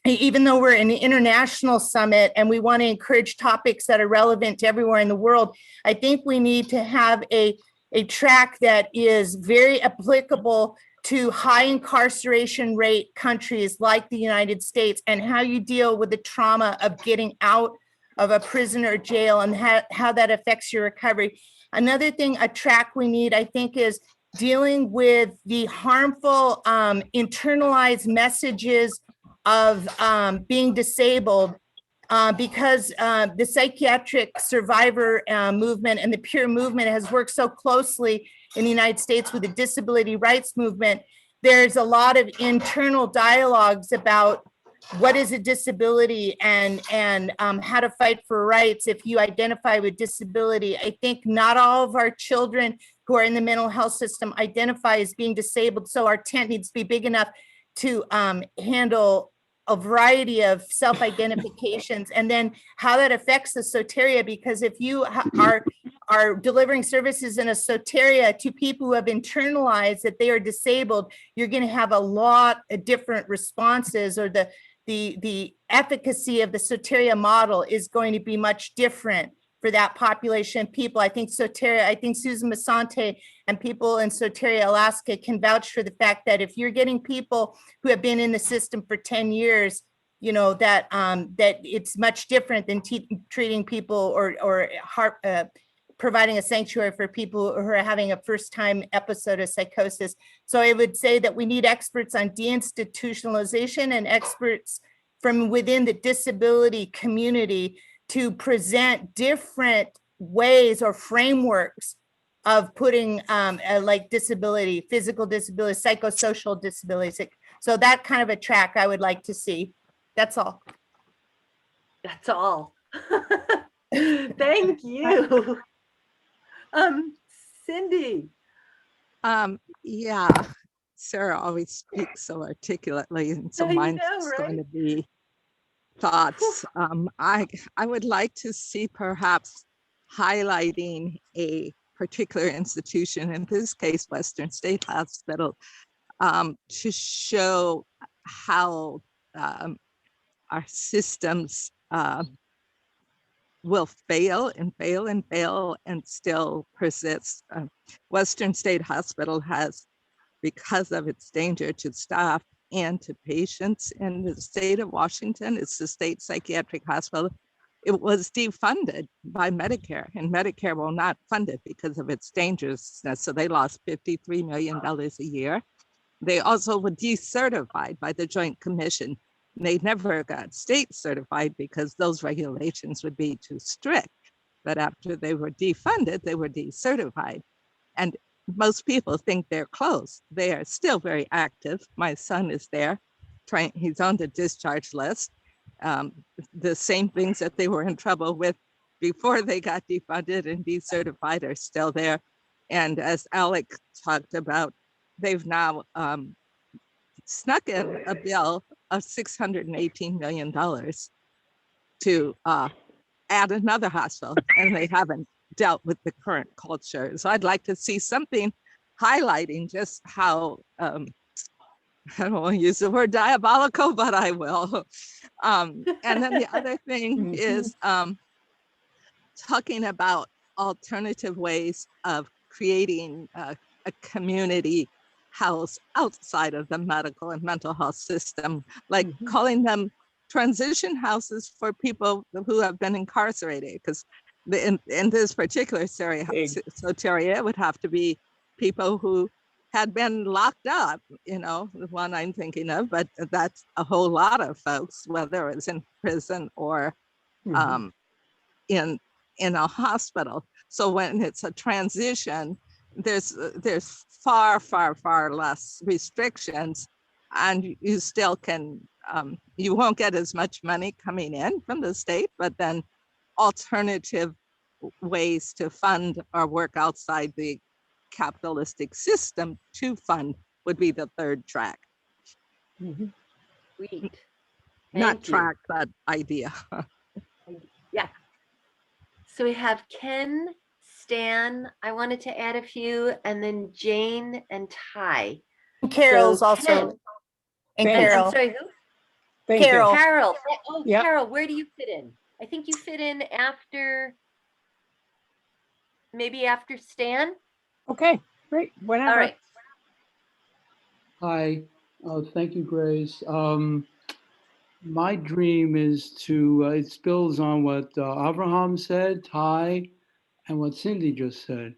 even though we're an international summit and we want to encourage topics that are relevant to everywhere in the world, I think we need to have a track that is very applicable to high incarceration rate countries like the United States, and how you deal with the trauma of getting out of a prison or jail and how that affects your recovery. Another thing, a track we need, I think, is dealing with the harmful internalized messages of being disabled, because the psychiatric survivor movement and the peer movement has worked so closely in the United States with the disability rights movement. There's a lot of internal dialogues about what is a disability and how to fight for rights if you identify with disability. I think not all of our children who are in the mental health system identify as being disabled, so our tent needs to be big enough to handle a variety of self-identifications, and then how that affects the Soteria, because if you are delivering services in a Soteria to people who have internalized that they are disabled, you're going to have a lot of different responses, or the efficacy of the Soteria model is going to be much different for that population of people. I think Soteria, I think Susan Masante and people in Soteria, Alaska can vouch for the fact that if you're getting people who have been in the system for 10 years, you know, that it's much different than treating people or providing a sanctuary for people who are having a first-time episode of psychosis. So I would say that we need experts on deinstitutionalization and experts from within the disability community to present different ways or frameworks of putting like disability, physical disability, psychosocial disabilities. So that kind of a track I would like to see. That's all. That's all. Thank you. Cindi. Yeah, Sarah always speaks so articulately, and so I mine's know, going to right? be thoughts. I would like to see perhaps highlighting a particular institution, in this case, Western State Hospital, to show how our systems will fail and fail and fail and still persist. Western State Hospital has, because of its danger to staff and to patients in the state of Washington, it's the state psychiatric hospital. It was defunded by Medicare, and Medicare will not fund it because of its dangerousness. So they lost $53 million a year. They also were decertified by the Joint Commission. They never got state certified because those regulations would be too strict. But after they were defunded, they were decertified. And most people think they're closed. They are still very active. My son is there. He's on the discharge list. The same things that they were in trouble with before they got defunded and decertified are still there. And as Alec talked about, they've now snuck in a bill of $618 million to add another hospital, and they haven't dealt with the current culture. So I'd like to see something highlighting just how, I don't want to use the word diabolical, but I will. And then the other thing is talking about alternative ways of creating a community house outside of the medical and mental health system, like calling them transition houses for people who have been incarcerated. Because in this particular Soteria, it would have to be people who had been locked up, you know, the one I'm thinking of, but that's a whole lot of folks, whether it's in prison or in a hospital. So when it's a transition, there's far less restrictions, and you still can, you won't get as much money coming in from the state, but then alternative ways to fund or work outside the capitalistic system to fund would be the third track. Sweet. Not track, but idea. Yeah. So we have Ken Stan, I wanted to add a few, and then Jane and Ty. Carol's So also, Ken- and Thank you. Carol. I'm sorry, who? Thank you. Carol. Carol. Oh, Yep. Carol, where do you fit in? I think you fit in after, maybe after Stan? Okay, great, whatever. All right. Hi, thank you, Grace. My dream is to, it spills on what Avraham said, Ty, and what Cindi just said,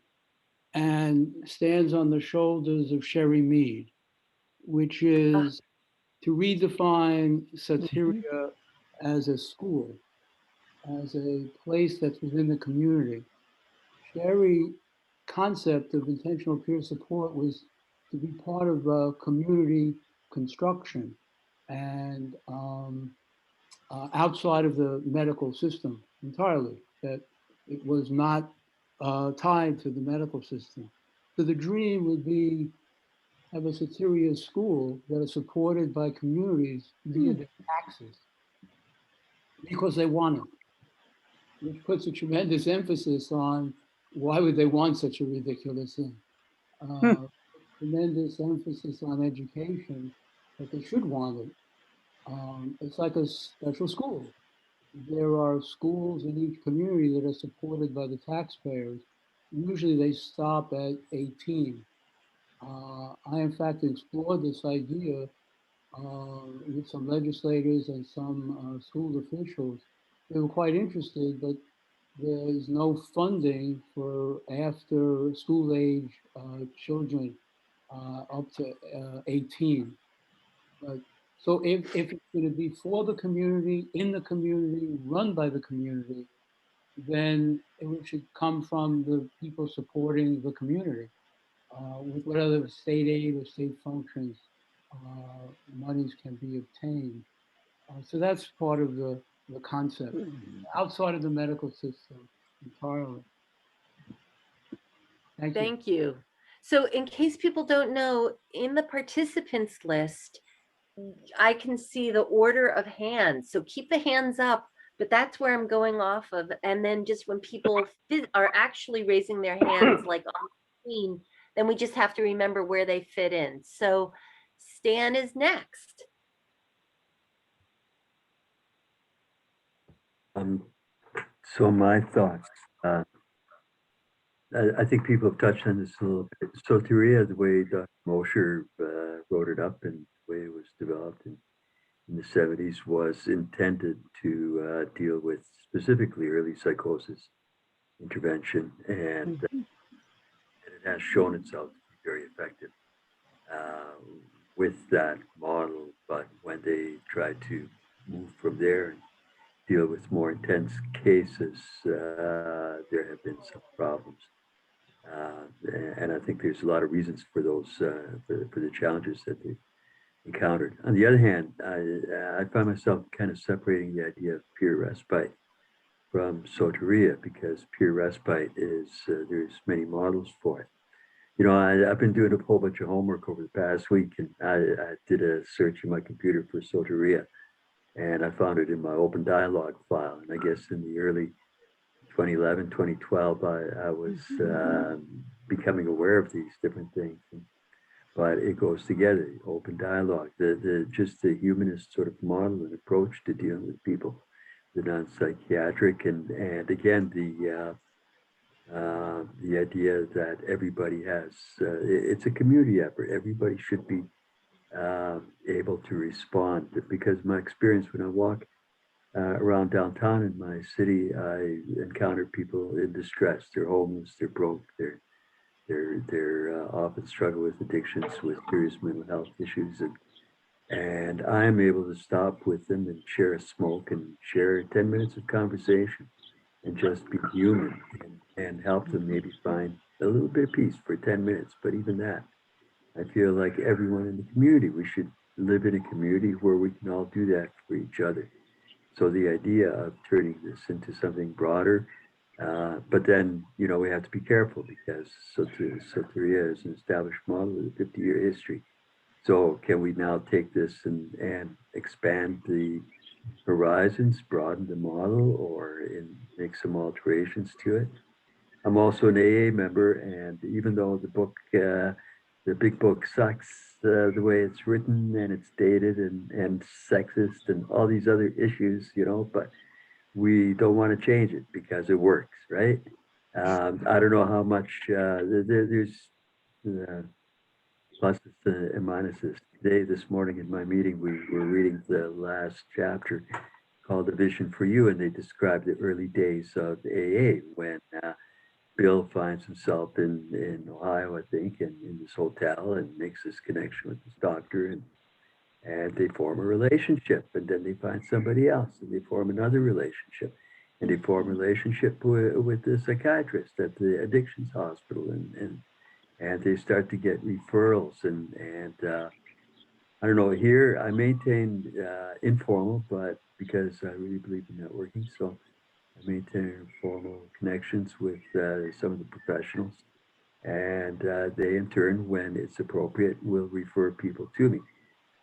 and stands on the shoulders of Sherry Mead, which is to redefine Soteria as a school, as a place that's within the community. Sherry concept of intentional peer support was to be part of community construction and outside of the medical system entirely, that it was not tied to the medical system. So the dream would be have a Soteria school that is supported by communities via their taxes because they want it, which puts a tremendous emphasis on why would they want such a ridiculous thing. Tremendous emphasis on education, that they should want it. It's like a special school. There are schools in each community that are supported by the taxpayers. Usually they stop at 18. I, in fact, explored this idea with some legislators and some school officials. They were quite interested, but there is no funding for after school age children up to 18. But so if it's going to be for the community, in the community, run by the community, then it should come from the people supporting the community with whatever state aid or state functions monies can be obtained. So that's part of the concept, outside of the medical system entirely. Thank you. Thank you. So in case people don't know, in the participants list, I can see the order of hands. So keep the hands up, but that's where I'm going off of. And then just when people are actually raising their hands like on the screen, then we just have to remember where they fit in. So Stan is next. So my thoughts, I think people have touched on this a little bit. Soteria, the way Dr. Mosher wrote it up and the way it was developed in the 70s was intended to deal with specifically early psychosis intervention, and it has shown itself to be very effective with that model. But when they tried to move from there and deal with more intense cases, there have been some problems. And I think there's a lot of reasons for those, for the challenges that they encountered. On the other hand, I find myself kind of separating the idea of peer respite from Soteria, because peer respite is, there's many models for it. You know, I've been doing a whole bunch of homework over the past week, and I did a search in my computer for Soteria, and I found it in my open dialogue file. And I guess in the early 2011, 2012, I was becoming aware of these different things. But it goes together, open dialogue, just the humanist sort of model and approach to dealing with people, the non-psychiatric, and again, the idea that everybody has, it's a community effort. Everybody should be able to respond, because my experience when I walk around downtown in my city, I encounter people in distress. They're homeless, they're broke, they're often struggle with addictions, with serious mental health issues, and I'm able to stop with them and share a smoke and share 10 minutes of conversation and just be human and help them maybe find a little bit of peace for 10 minutes. But even that, I feel like everyone in the community, we should live in a community where we can all do that for each other. So the idea of turning this into something broader, but then, you know, we have to be careful, because Soteria is an established model with a 50-year history. So can we now take this and expand the horizons, broaden the model, or make some alterations to it? I'm also an AA member, and even though the book, the big book sucks the way it's written and it's dated and sexist and all these other issues, you know, but we don't want to change it because it works, right? I don't know how much there's pluses and minuses. Today, this morning in my meeting, we were reading the last chapter called A Vision for You, and they described the early days of AA when Bill finds himself in Ohio, I think, and in this hotel and makes this connection with this doctor, and they form a relationship, and then they find somebody else and they form another relationship, and they form a relationship with the psychiatrist at the addictions hospital, and they start to get referrals, and I don't know, here I maintain informal, but because I really believe in networking, so I maintain informal connections with some of the professionals, and they in turn, when it's appropriate, will refer people to me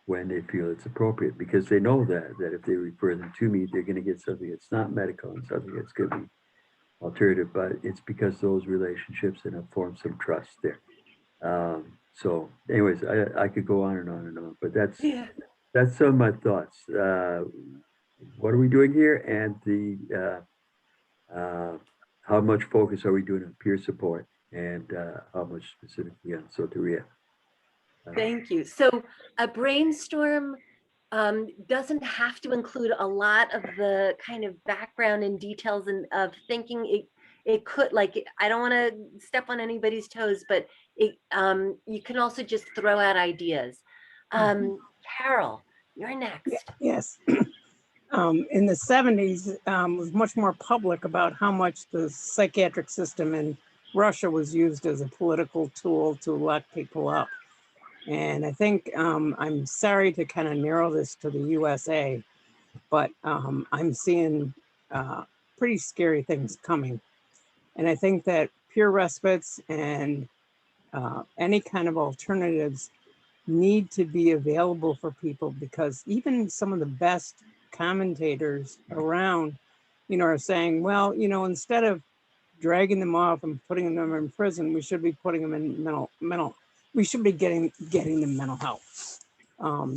when they feel it's appropriate, because they know that if they refer them to me, they're going to get something that's not medical and something that's going to be alternative, but it's because those relationships and have formed some trust there. So anyways, I could go on and on and on, but that's some of my thoughts. What are we doing here, and how much focus are we doing on peer support, and how much specifically on Soteria? Thank you. So a brainstorm doesn't have to include a lot of the kind of background and details and of thinking. It could, like, I don't want to step on anybody's toes, but you can also just throw out ideas. Carole, you're next. Yes. In the 70s, was much more public about how much the psychiatric system in Russia was used as a political tool to lock people up. And I think I'm sorry to kind of narrow this to the USA, but I'm seeing pretty scary things coming. And I think that peer respites and any kind of alternatives need to be available for people, because even some of the best commentators around, you know, are saying, well, you know, instead of dragging them off and putting them in prison, we should be putting them in mental we should be getting them mental health.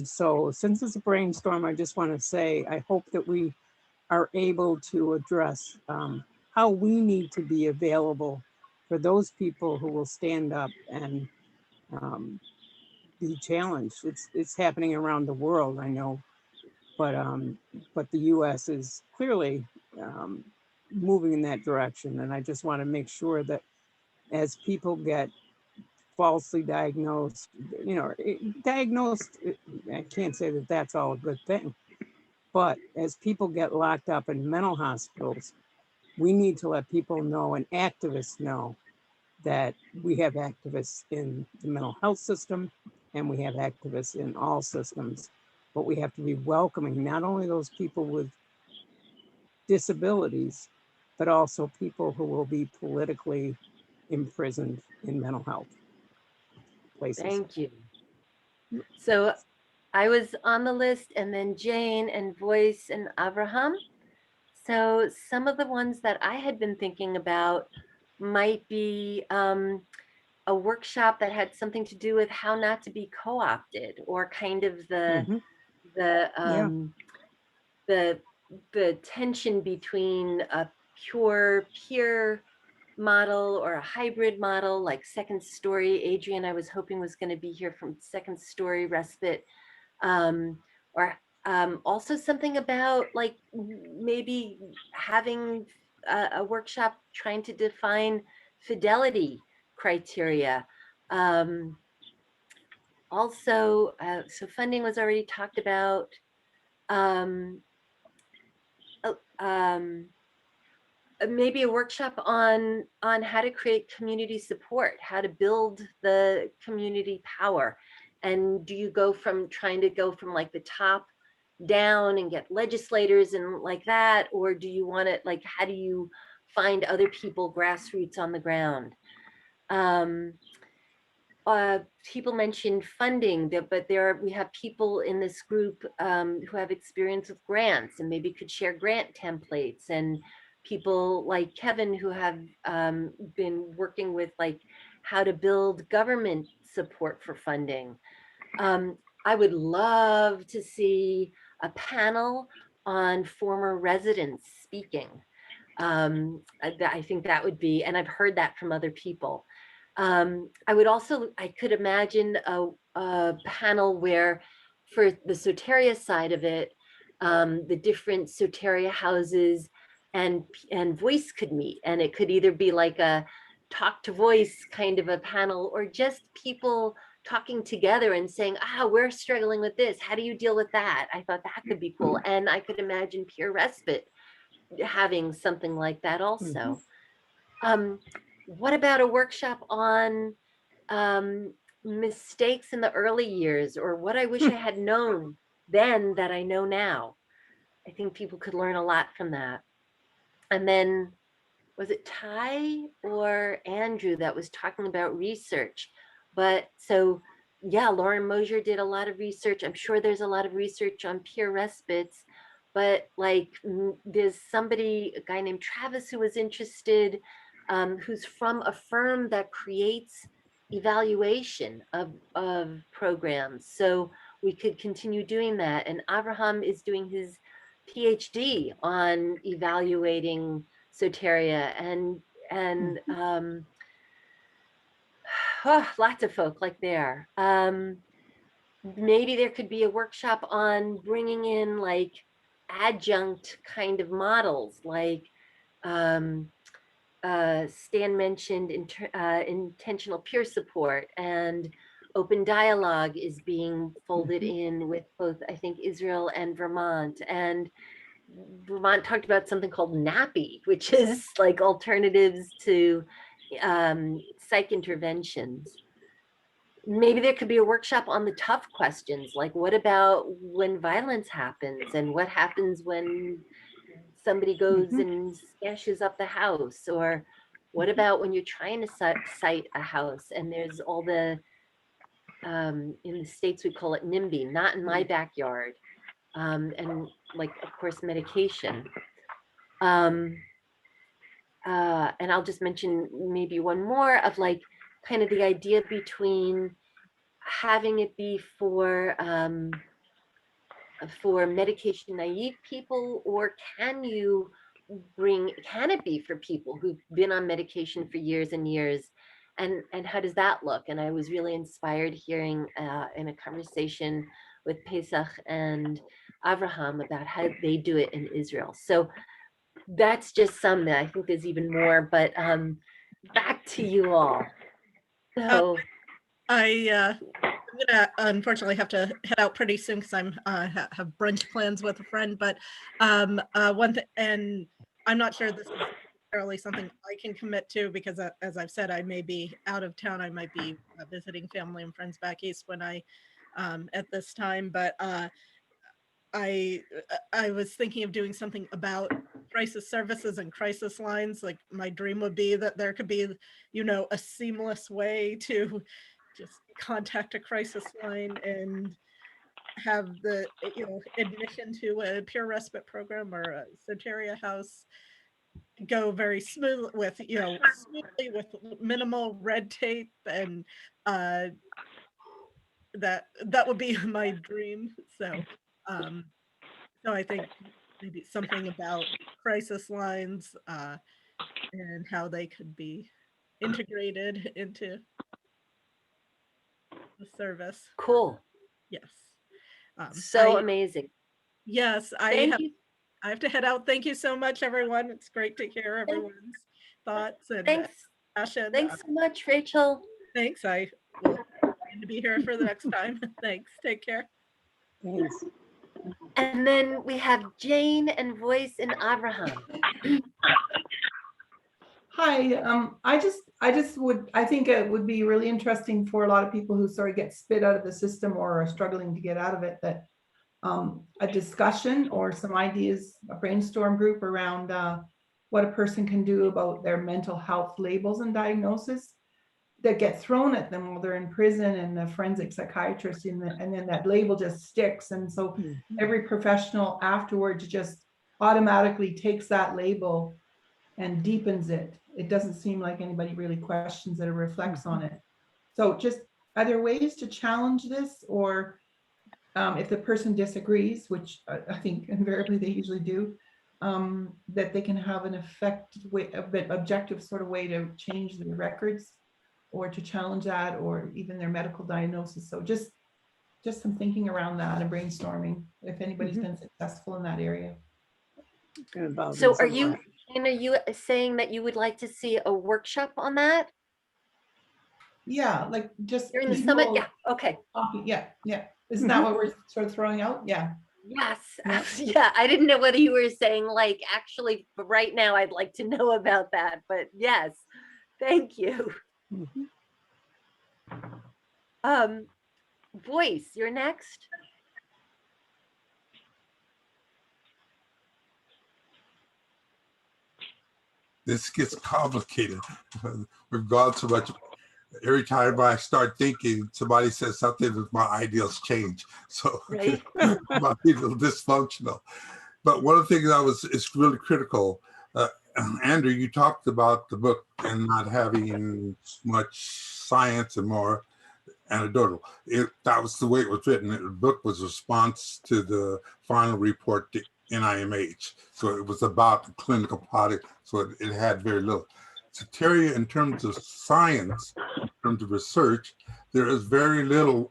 So since it's a brainstorm, I just want to say, I hope that we are able to address how we need to be available for those people who will stand up and be challenged. It's happening around the world, I know, but the US is clearly moving in that direction. And I just want to make sure that as people get falsely diagnosed, you know, I can't say that that's all a good thing, but as people get locked up in mental hospitals, we need to let people know, and activists know, that we have activists in the mental health system and we have activists in all systems, but we have to be welcoming not only those people with disabilities, but also people who will be politically imprisoned in mental health places. Thank you. So I was on the list, and then Jane and Voice and Avraham. So some of the ones that I had been thinking about might be a workshop that had something to do with how not to be co-opted, or kind of the tension between a pure peer model or a hybrid model, like Second Story. Adrian, I was hoping, was going to be here from Second Story Respite, or also something about, like, maybe having a workshop trying to define fidelity criteria. Also, so funding was already talked about. Maybe a workshop on how to create community support, how to build the community power. And do you go from trying to go from like the top down and get legislators and like that, or do you want it, like, how do you find other people grassroots on the ground? People mentioned funding, but we have people in this group who have experience with grants and maybe could share grant templates, and people like Kevin who have been working with like how to build government support for funding. I would love to see a panel on former residents speaking. I think that would be, and I've heard that from other people. I could imagine a panel where for the Soteria side of it, the different Soteria houses and voice could meet, and it could either be like a talk to voice kind of a panel, or just people talking together and saying, we're struggling with this, how do you deal with that? I thought that could be cool. And I could imagine Peer Respite having something like that also. What about a workshop on mistakes in the early years, or what I wish I had known then that I know now? I think people could learn a lot from that. And then, was it Ty or Andrew that was talking about research? But so, yeah, Lauren Mosier did a lot of research. I'm sure there's a lot of research on peer respites, but like there's somebody, a guy named Travis, who was interested, who's from a firm that creates evaluation of programs. So we could continue doing that. And Avraham is doing his PhD on evaluating Soteria, and lots of folk like there. Maybe there could be a workshop on bringing in like adjunct kind of models, like Stan mentioned intentional peer support, and open dialogue is being folded in with both, I think, Israel and Vermont. And Vermont talked about something called NAPI, which is like alternatives to psych interventions. Maybe there could be a workshop on the tough questions, like what about when violence happens, and what happens when somebody goes and smashes up the house, or what about when you're trying to cite a house and there's all the, in the States we call it NIMBY, not in my backyard, and like, of course, medication. And I'll just mention maybe one more of like kind of the idea between having it be for medication naive people, or can it be for people who've been on medication for years and years, and how does that look? And I was really inspired hearing in a conversation with Pesach and Avraham about how they do it in Israel. So that's just some. That I think there's even more, but back to you all. So I'm gonna unfortunately have to head out pretty soon because I'm have brunch plans with a friend. But one thing, and I'm not sure this is necessarily something I can commit to, because as I've said, I may be out of town. I might be visiting family and friends back east when I at this time. But I was thinking of doing something about crisis services and crisis lines. Like my dream would be that there could be, a seamless way to just contact a crisis line and have the, admission to a peer respite program or a Soteria house go very smooth with, smoothly with minimal red tape, and that would be my dream. So I think maybe something about crisis lines and how they could be integrated into the service. Cool. Yes. So amazing. Yes, I have to head out. Thank you so much, everyone. It's great to hear everyone's thoughts and passion. Thanks so much, Rachel. Thanks. I will plan to be here for the next time. Thanks. Take care. Thanks. And then we have Jane and Voice and Avraham. Hi, I think it would be really interesting for a lot of people who sort of get spit out of the system or are struggling to get out of it, that a discussion or some ideas, a brainstorm group around what a person can do about their mental health labels and diagnosis that get thrown at them while they're in prison, and the forensic psychiatrist and then that label just sticks. And so every professional afterwards just automatically takes that label and deepens it. It doesn't seem like anybody really questions it or reflects on it. So just, are there ways to challenge this, or if the person disagrees, which I think invariably they usually do, that they can have an effective way, a bit objective sort of way to change the records or to challenge that, or even their medical diagnosis. So just some thinking around that and brainstorming if anybody's been successful in that area. So are you saying that you would like to see a workshop on that? Yeah, like just during the summit? people Yeah, okay. talking. Yeah, yeah. Isn't that what we're sort of throwing out? Yeah. Yes, yeah, I didn't know whether you were saying like, actually, but right now I'd like to know about that, but yes, thank you. Voice, you're next. This gets complicated. We've gone so much. Every time I start thinking, somebody says something, my ideas change. So right? my people dysfunctional. But one of the things is really critical. Andrew, you talked about the book and not having much science and more anecdotal. That was the way it was written. The book was a response to the final report to NIMH. So it was about the clinical product. So it had very little. Soteria, in terms of science, in terms of research, there is very little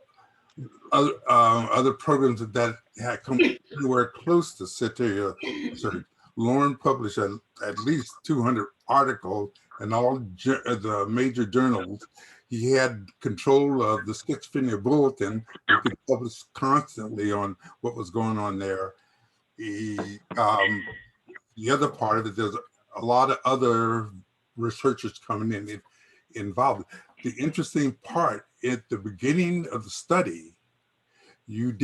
other programs that had come anywhere close to Soteria research. Lauren published at least 200 articles in all the major journals. He had control of the Schizophrenia Bulletin, which he published constantly on what was going on there. The other part of it, there's a lot of other researchers coming in involved. The interesting part at the beginning of the study, you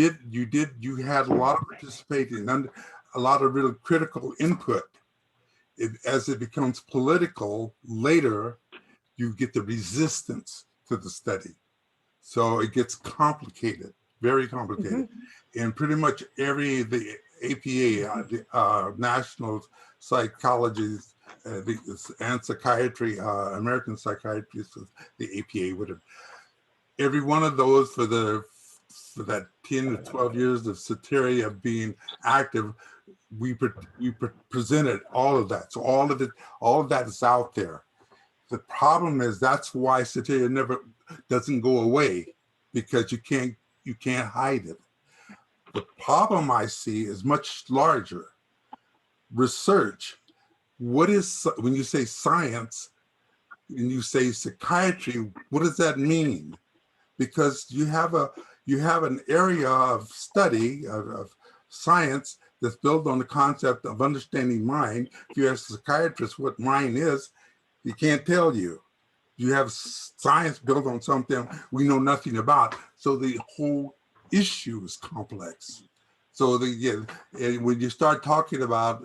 had a lot of participating and a lot of really critical input. As it becomes political later, you get the resistance to the study. So it gets complicated, very complicated. And pretty much the APA, National Psychology and Psychiatry, American Psychiatry, the APA would have, every one of those for that 10 to 12 years of Soteria being active, we presented all of that. So all of that is out there. The problem is that's why Soteria never doesn't go away, because you can't hide it. The problem I see is much larger. Research. What is, when you say science and you say psychiatry, what does that mean? Because you have an area of study of science that's built on the concept of understanding mind. If you ask a psychiatrist what mind is, he can't tell you. You have science built on something we know nothing about. So the whole issue is complex. So when you start talking about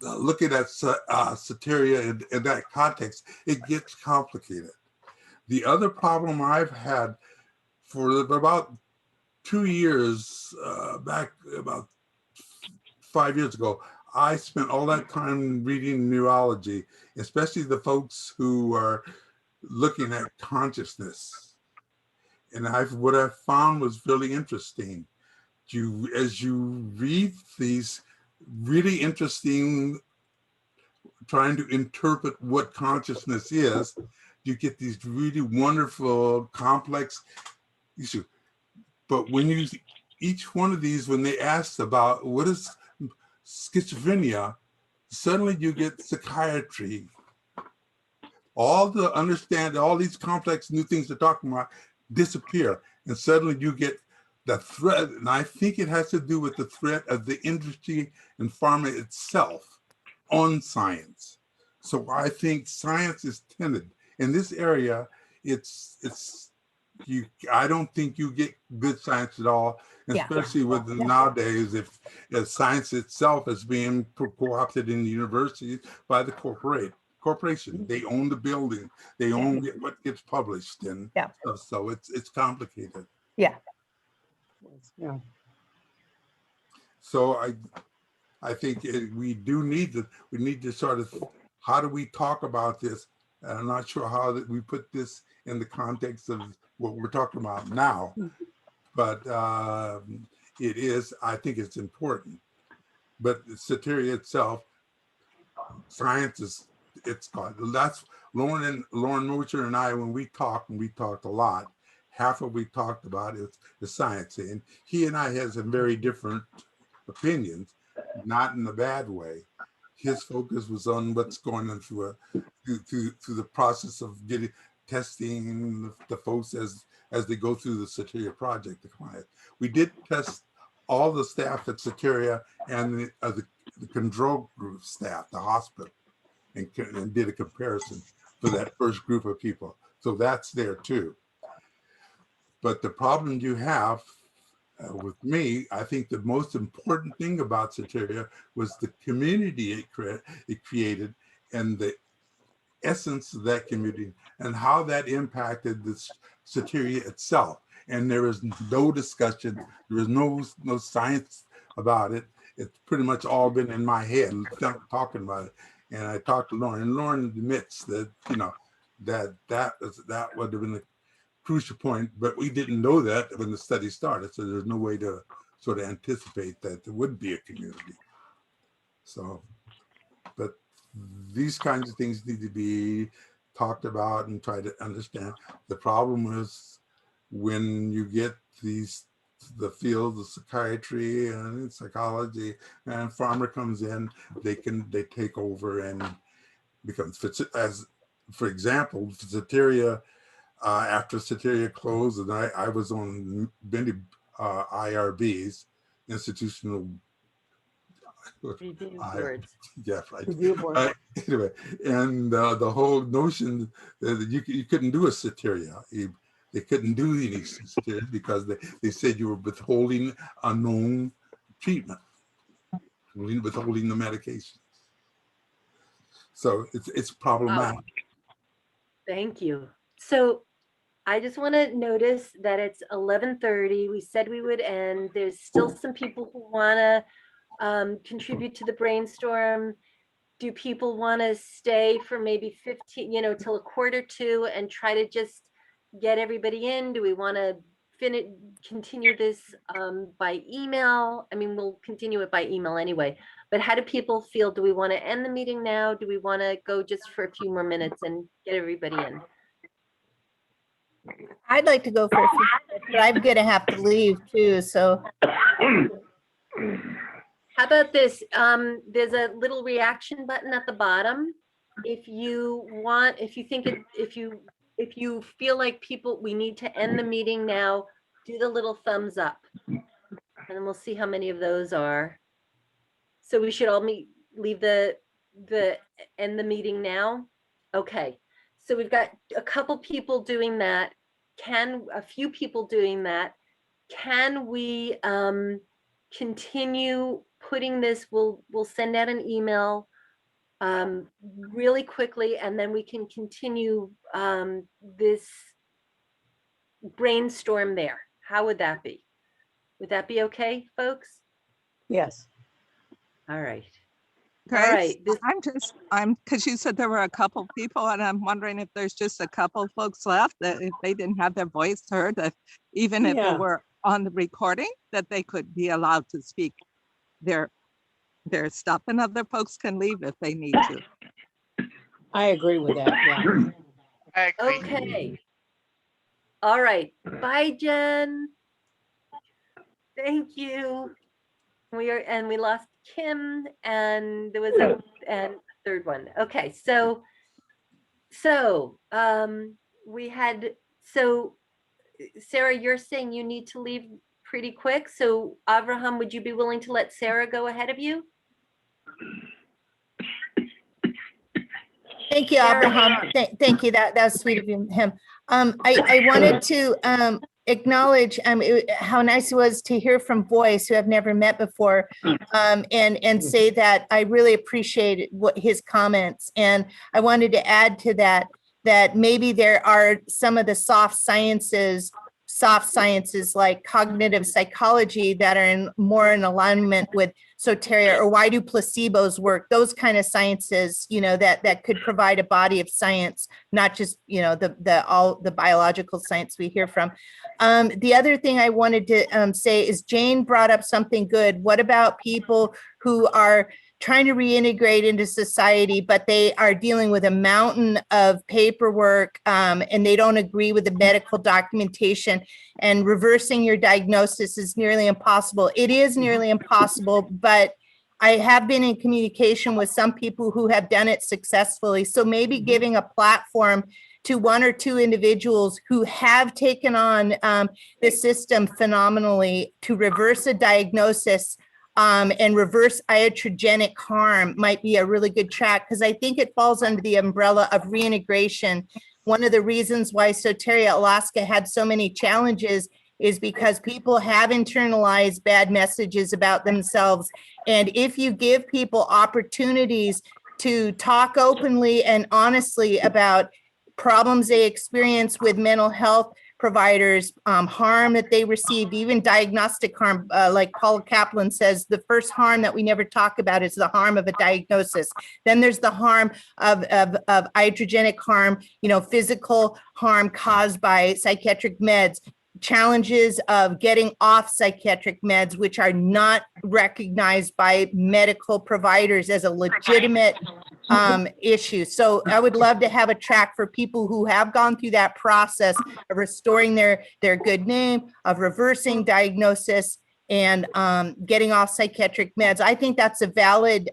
looking at Soteria in that context, it gets complicated. The other problem I've had for about 2 years, back about 5 years ago, I spent all that time reading neurology, especially the folks who are looking at consciousness. And what I found was really interesting. As you read these really interesting, trying to interpret what consciousness is, you get these really wonderful, complex issues. But when each one of these, when they ask about what is schizophrenia, suddenly you get psychiatry. All these complex new things they're talking about disappear. And suddenly you get the threat, and I think it has to do with the threat of the industry and pharma itself on science. So I think science is timid. In this area, I don't think you get good science at all, especially with nowadays, if science itself is being co-opted in the universities by the corporation. They own the building, they own what gets published and stuff. So it's complicated. Yeah. So I think we need to sort of, how do we talk about this? And I'm not sure how that we put this in the context of what we're talking about now, but I think it's important. But Soteria itself, science is, it's called, that's Lauren Mocher and I, when we talked a lot, half of what we talked about is the science. And he and I had some very different opinions, not in a bad way. His focus was on what's going on through the process of getting testing the folks as they go through the Soteria project, the client. We did test all the staff at Soteria and the control group staff, the hospital, and did a comparison for that first group of people. So that's there too. But the problem you have with me, I think the most important thing about Soteria was the community it created and the essence of that community and how that impacted the Soteria itself. And there is no discussion, there is no science about it. It's pretty much all been in my head talking about it. And I talked to Lauren, and Lauren admits that, you know, that would have been a crucial point, but we didn't know that when the study started. So there's no way to sort of anticipate that there would be a community. So, but these kinds of things need to be talked about and try to understand. The problem is when you get the field of psychiatry and psychology, and pharma comes in, they take over and become, as for example, Soteria, after Soteria closed, and I was on many IRBs, institutional Review boards. Yeah, right. Review board. Anyway, and the whole notion that you couldn't do a Soteria. They couldn't do any Soteria because they said you were withholding unknown treatment, withholding the medication. So it's problematic. Thank you. So I just want to notice that it's 11:30. We said we would end. There's still some people who want to contribute to the brainstorm. Do people want to stay for maybe 15, till 1:45 and try to just get everybody in? Do we want to continue this by email? I mean, we'll continue it by email anyway, but how do people feel? Do we want to end the meeting now? Do we want to go just for a few more minutes and get everybody in? I'd like to go for a few minutes, but I'm gonna have to leave too, so. How about this? There's a little reaction button at the bottom. If you feel like we need to end the meeting now, do the little thumbs up. And then we'll see how many of those are. So we should all leave the end the meeting now. Okay. So we've got a couple people doing that. A few people doing that. Can we continue putting this? We'll send out an email really quickly, and then we can continue this brainstorm there. How would that be? Would that be okay, folks? Yes. All right. Grace, All right. Because you said there were a couple people, and I'm wondering if there's just a couple folks left that if they didn't have their voice heard, that even if it were on the recording, that they could be allowed to speak their stuff, and other folks can leave if they need to. I agree with that. Yeah. I agree. Okay. All right. Bye, Jen. Thank you. We lost Kim, and there was a third one. Okay, so Sarah, you're saying you need to leave pretty quick. So Avraham, would you be willing to let Sarah go ahead of you? Thank you, Avraham. Thank you. That was sweet of him. I wanted to acknowledge how nice it was to hear from Voice, who I've never met before, and say that I really appreciated his comments. And I wanted to add to that maybe there are some of the soft sciences soft sciences like cognitive psychology that are more in alignment with Soteria, or why do placebos work? Those kind of sciences, that could provide a body of science, not just, all the biological science we hear from. The other thing I wanted to say is Jane brought up something good. What about people who are trying to reintegrate into society, but they are dealing with a mountain of paperwork and they don't agree with the medical documentation, and reversing your diagnosis is nearly impossible. It is nearly impossible, but I have been in communication with some people who have done it successfully. So maybe giving a platform to one or two individuals who have taken on the system phenomenally to reverse a diagnosis and reverse iatrogenic harm might be a really good track, because I think it falls under the umbrella of reintegration. One of the reasons why Soteria Alaska had so many challenges is because people have internalized bad messages about themselves. And if you give people opportunities to talk openly and honestly about problems they experience with mental health providers, harm that they received, even diagnostic harm, like Paula Kaplan says, the first harm that we never talk about is the harm of a diagnosis. Then there's the harm of iatrogenic harm, physical harm caused by psychiatric meds, challenges of getting off psychiatric meds, which are not recognized by medical providers as a legitimate issue. So I would love to have a track for people who have gone through that process of restoring their good name, of reversing diagnosis, and getting off psychiatric meds. I think that's a valid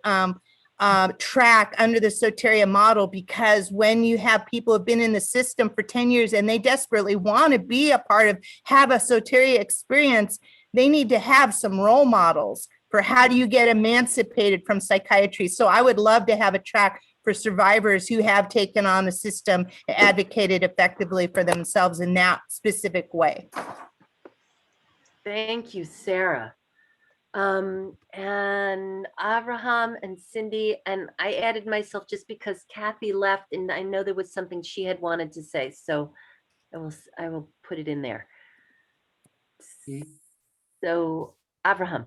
track under the Soteria model, because when you have people who have been in the system for 10 years and they desperately want to be a part of, have a Soteria experience, they need to have some role models for how do you get emancipated from psychiatry. So I would love to have a track for survivors who have taken on the system, advocated effectively for themselves in that specific way. Thank you, Sarah. And Avraham and Cindi, and I added myself just because Kathy left and I know there was something she had wanted to say. So I will put it in there. Okay. So Avraham.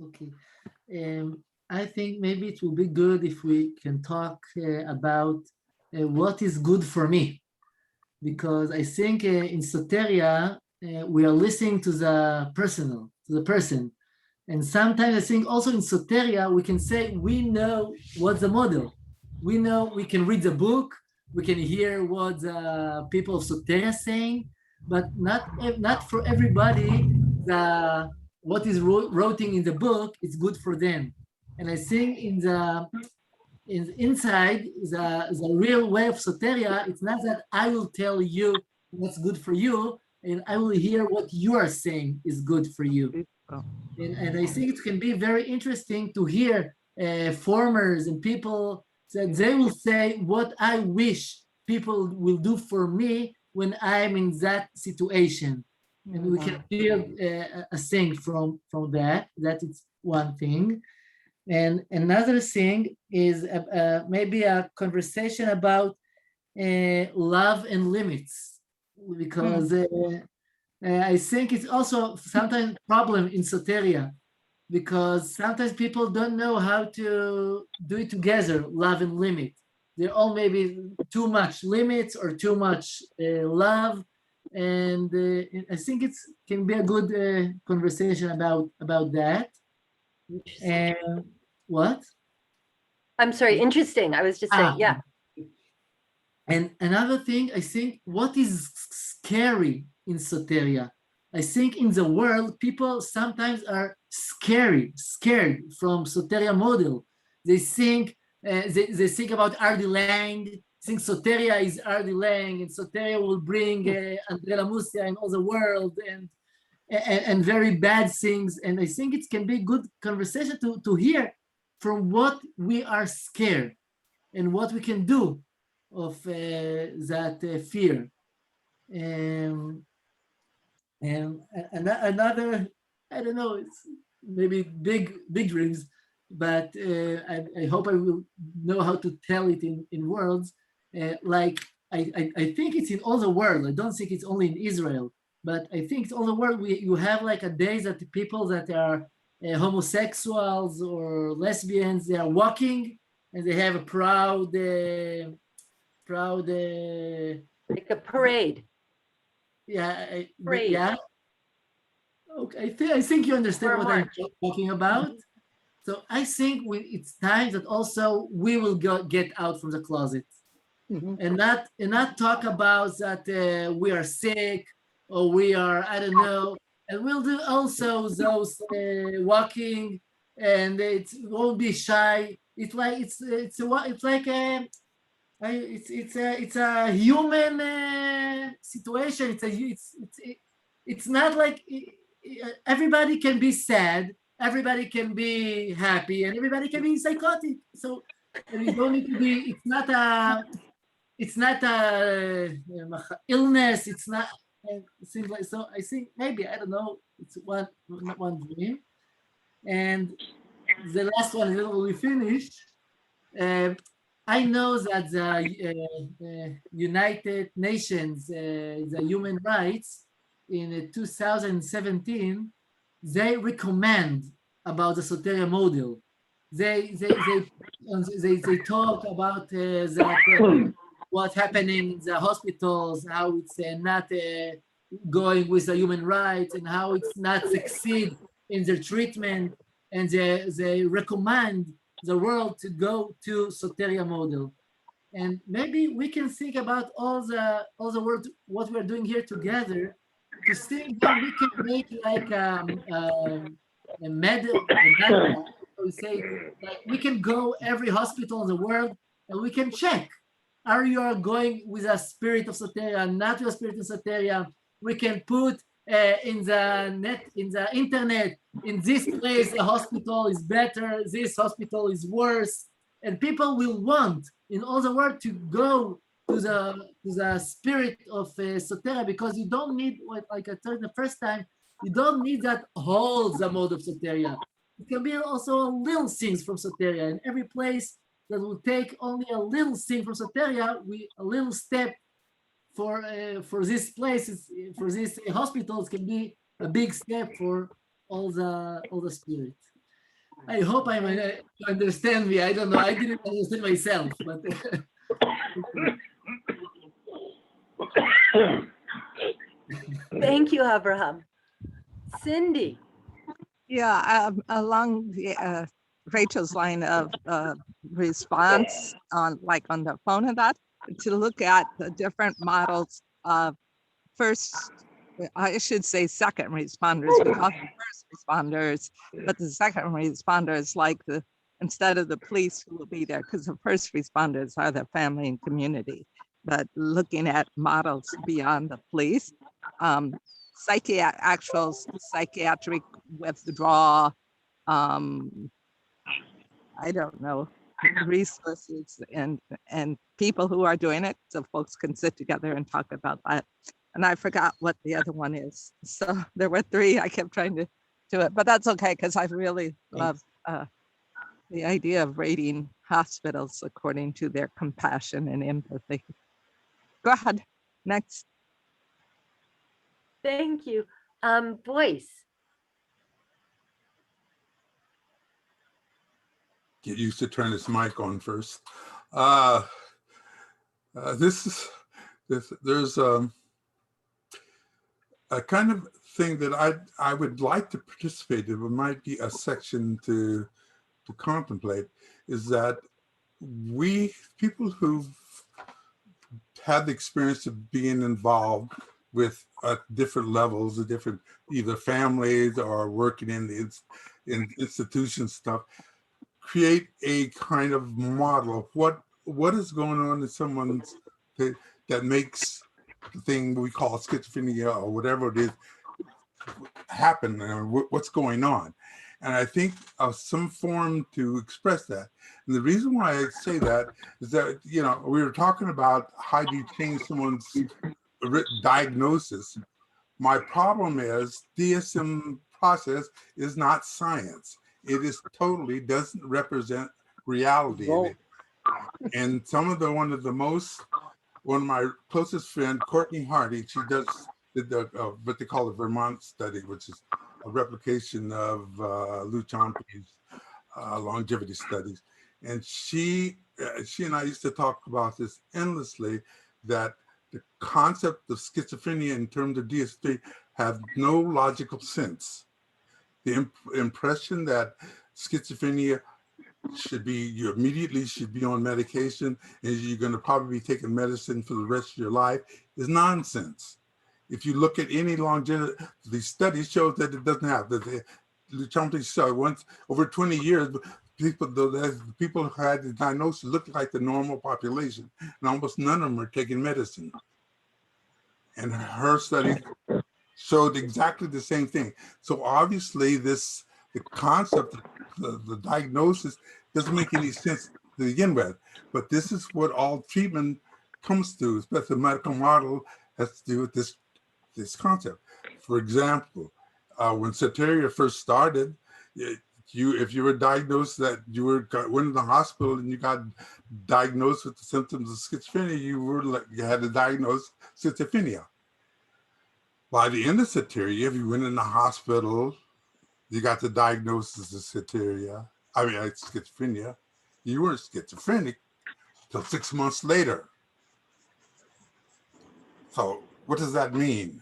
Okay. I think maybe it will be good if we can talk about what is good for me, because I think in Soteria we are listening to the personal, to the person. And sometimes I think also in Soteria, we can say, we know what's the model. We know we can read the book, we can hear what the people of Soteria saying, but not for everybody, what is writing in the book is good for them. And I think inside the real way of Soteria, it's not that I will tell you what's good for you, and I will hear what you are saying is good for you. And I think it can be very interesting to hear formers and people that they will say what I wish people will do for me when I'm in that situation. And we can build a thing from that. That is one thing. And another thing is maybe a conversation about love and limits, because I think it's also sometimes a problem in Soteria, because sometimes people don't know how to do it together, love and limit. They're all maybe too much limits or too much love. And I think it can be a good conversation about that. And what? I'm sorry, interesting. I was just saying, yeah. And another thing, I think, what is scary in Soteria? I think in the world, people sometimes are scared from Soteria model. They think they think about R.D. Lang, think Soteria is R.D. Lang, and Soteria will bring Andrea Lamusia in all the world, and very bad things. And I think it can be good conversation to hear from what we are scared and what we can do of that fear. And another, I don't know, it's maybe big dreams, but I hope I will know how to tell it in words. Like I think it's in all the world. I don't think it's only in Israel, but I think all the world you have like a days that the people that are homosexuals or lesbians, they are walking and they have a proud like a parade. Yeah, Parade. yeah. Okay, I think you understand what I'm talking about. So I think it's time that also we will get out from the closet, and not talk about that we are sick or we are, I don't know, and we'll do also those walking, and it won't be shy. It's like it's like a it's a human situation. It's not like everybody can be sad, everybody can be happy, and everybody can be psychotic. So you don't need to be. It's not a illness. It's not. Seems like so. I think maybe I don't know. It's one dream, and the last one will be finished. I know that the United Nations, the human rights in 2017, they recommend about the Soteria model. They talk about that what's happening in the hospitals, how it's not going with the human rights, and how it's not succeed in their treatment, and they recommend the world to go to Soteria model. And maybe we can think about all the work what we're doing here together to see how we can make like a medal. We say like we can go every hospital in the world and we can check, are you going with a spirit of Soteria, not with a spirit of Soteria? We can put in the net, in the internet, in this place the hospital is better, this hospital is worse, and people will want in all the world to go to the spirit of Soteria, because you don't need, like I told the first time, you don't need that whole the mode of Soteria. It can be also little things from Soteria, and every place that will take only a little thing from Soteria, a little step for these places, for these hospitals, can be a big step for all the spirit. I hope you understand me. I don't know. I didn't understand myself, but Thank you, Avraham. Cindi. Yeah, along the, Rachel's line of response on the phone and that, to look at the different models of first, I should say second responders. We call them first responders, but the second responders, like instead of the police who will be there, because the first responders are the family and community. But looking at models beyond the police, actual psychiatric withdrawal, I don't know, resources and people who are doing it, so folks can sit together and talk about that. And I forgot what the other one is. So there were three. I kept trying to do it, but that's okay, because I really love the idea of rating hospitals according to their compassion and empathy. Go ahead, next. Thank you. Voice. Get used to turn this mic on first. There's a kind of thing that I would like to participate in, but might be a section to contemplate, is that we, people who've had the experience of being involved with different levels of different, either families or working in the institution stuff, create a kind of model of what is going on in someone's that makes the thing we call schizophrenia or whatever it is happen, or what's going on. And I think of some form to express that. And the reason why I say that is that, you know, we were talking about how do you change someone's diagnosis. My problem is DSM process is not science. It is totally doesn't represent reality. And some of one of my closest friend, Courtney Hardy, she does what they call the Vermont study, which is a replication of Lou Chomsky's longevity studies. And she and I used to talk about this endlessly, that the concept of schizophrenia in terms of DS3 have no logical sense. The impression that schizophrenia you immediately should be on medication and you're going to probably be taking medicine for the rest of your life is nonsense. If you look at any longevity, the studies show that it doesn't have. The Chomsky saw once over 20 years, people who had the diagnosis looked like the normal population, and almost none of them are taking medicine. And her study showed exactly the same thing. So obviously, the concept, the diagnosis doesn't make any sense to begin with. But this is what all treatment comes to, especially the medical model has to do with this concept. For example, when Soteria first started, if you were diagnosed that you went to the hospital and you got diagnosed with the symptoms of schizophrenia, you had to diagnose schizophrenia. By the end of Soteria, if you went in the hospital, you got the diagnosis of schizophrenia, you weren't schizophrenic till 6 months later. So what does that mean?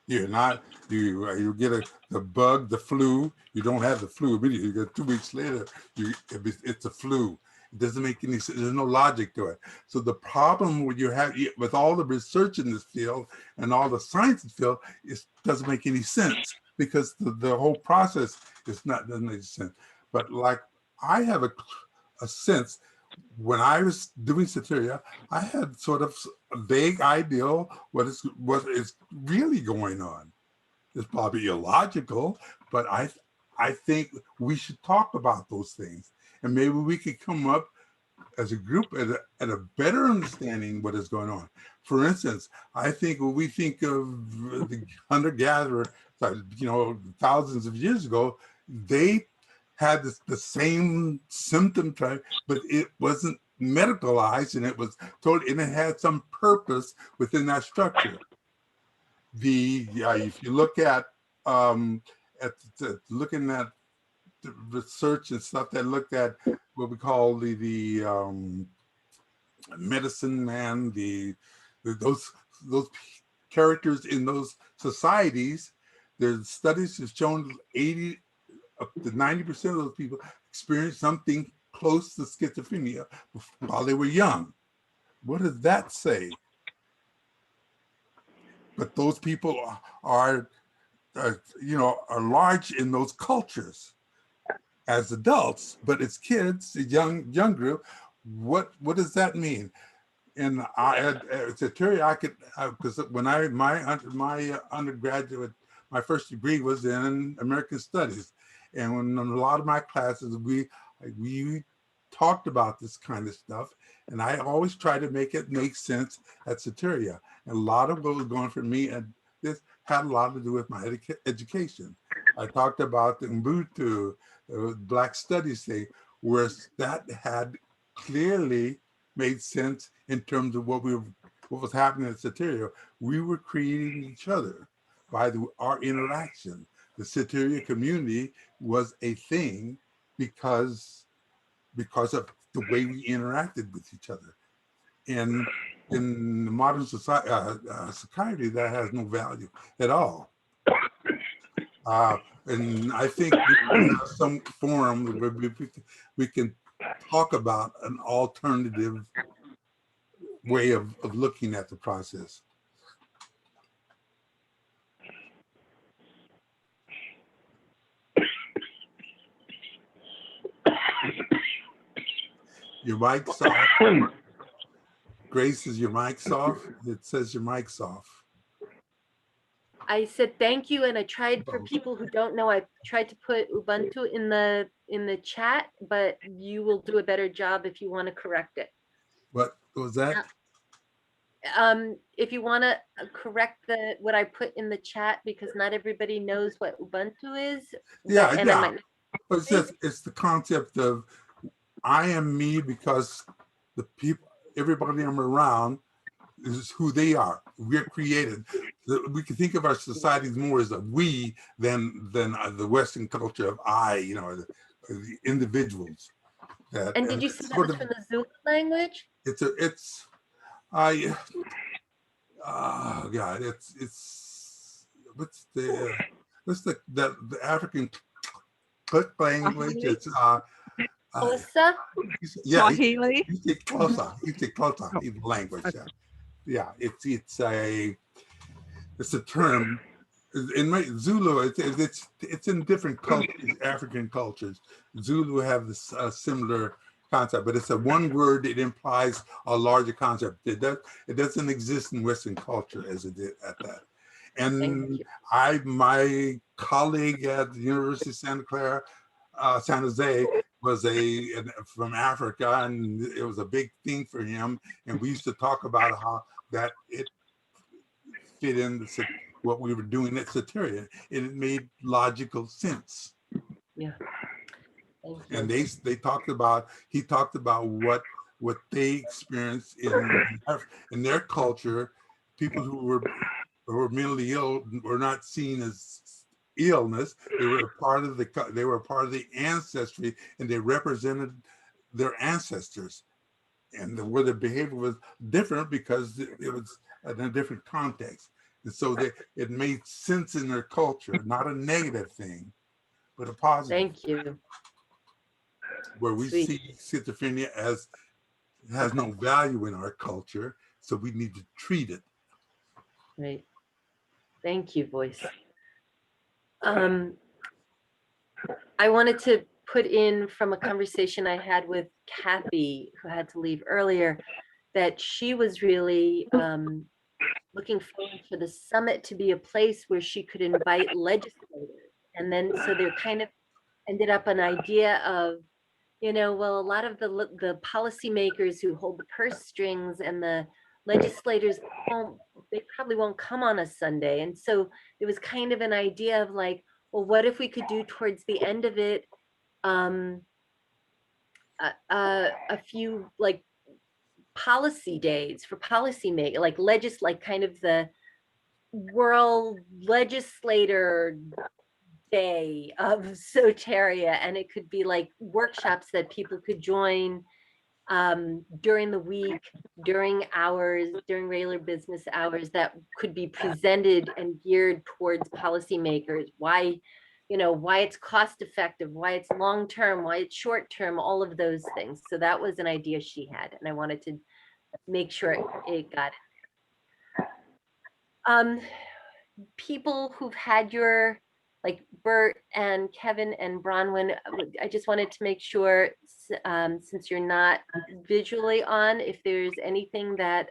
You're not, you get the bug, the flu, you don't have the flu immediately. You get 2 weeks later, it's a flu. It doesn't make any sense. There's no logic to it. So the problem with all the research in this field and all the science in the field, it doesn't make any sense because the whole process doesn't make sense. But like I have a sense, when I was doing Soteria, I had sort of a vague idea what is really going on. It's probably illogical, but I think we should talk about those things, and maybe we could come up as a group at a better understanding what is going on. For instance, I think when we think of the hunter-gatherer, thousands of years ago, they had the same symptom type, but it wasn't medicalized, and it was told, and it had some purpose within that structure. If you look at looking at the research and stuff that looked at what we call the medicine man, those characters in those societies, there's studies have shown 80 up to 90% of those people experienced something close to schizophrenia while they were young. What does that say? But those people are large in those cultures as adults, but as kids, a young group, what does that mean? And at Soteria, because when my undergraduate, my first degree was in American Studies, and in a lot of my classes, we talked about this kind of stuff, and I always try to make it make sense at Soteria. And a lot of what was going for me, and this had a lot to do with my education. I talked about the Ubuntu, Black Studies thing, where that had clearly made sense in terms of what was happening at Soteria. We were creating each other by our interaction. The Soteria community was a thing because of the way we interacted with each other. And in the modern society, that has no value at all. And I think we have some forum where we can talk about an alternative way of looking at the process. Your mic's off. Grace, is your mic's off? It says your mic's off. I said thank you, and I tried, for people who don't know, I tried to put Ubuntu in the chat, but you will do a better job if you want to correct it. What was that? If you want to correct what I put in the chat, because not everybody knows what Ubuntu is. Yeah. It's the concept of I am me because the people, everybody I'm around is who they are. We're created. We can think of our societies more as a we than the Western culture of I, you know, the individuals. And did you say that was from the Zulu language? Oh God, what's the African language? It's Xhosa? yeah, Swahili? you say Xhosa. You say Xhosa in the language. Yeah, it's a term. In my Zulu, it's in different cultures, African cultures. Zulu have this similar concept, but it's a one word. It implies a larger concept. It doesn't exist in Western culture as it did at that. And my colleague at the University of Santa Clara, San Jose, was from Africa, and it was a big thing for him. And we used to talk about how that it fit in what we were doing at Soteria, and it made logical sense. Yeah. And he talked about what they experienced in their culture. People who were mentally ill were not seen as illness. They were a part of the ancestry, and they represented their ancestors. And where their behavior was different because it was in a different context. And so it made sense in their culture, not a negative thing, but a positive. Thank you. Where we see schizophrenia as has no value in our culture, so we need to treat it. Right. Thank you, voice. I wanted to put in from a conversation I had with Kathy, who had to leave earlier, that she was really looking forward for the summit to be a place where she could invite legislators. And then so there kind of ended up an idea of, well, a lot of the policymakers who hold the purse strings and the legislators, they probably won't come on a Sunday. And so there was kind of an idea of like, well, what if we could do towards the end of it a few like policy days for policy make, like kind of the world legislator day of Soteria, and it could be like workshops that people could join during the week, during regular business hours, that could be presented and geared towards policymakers. Why it's cost effective, why it's long term, why it's short term, all of those things. So that was an idea she had, and I wanted to make sure it got in. People who've had your, like Bert and Kevin and Bronwyn, I just wanted to make sure, since you're not visually on, if there's anything that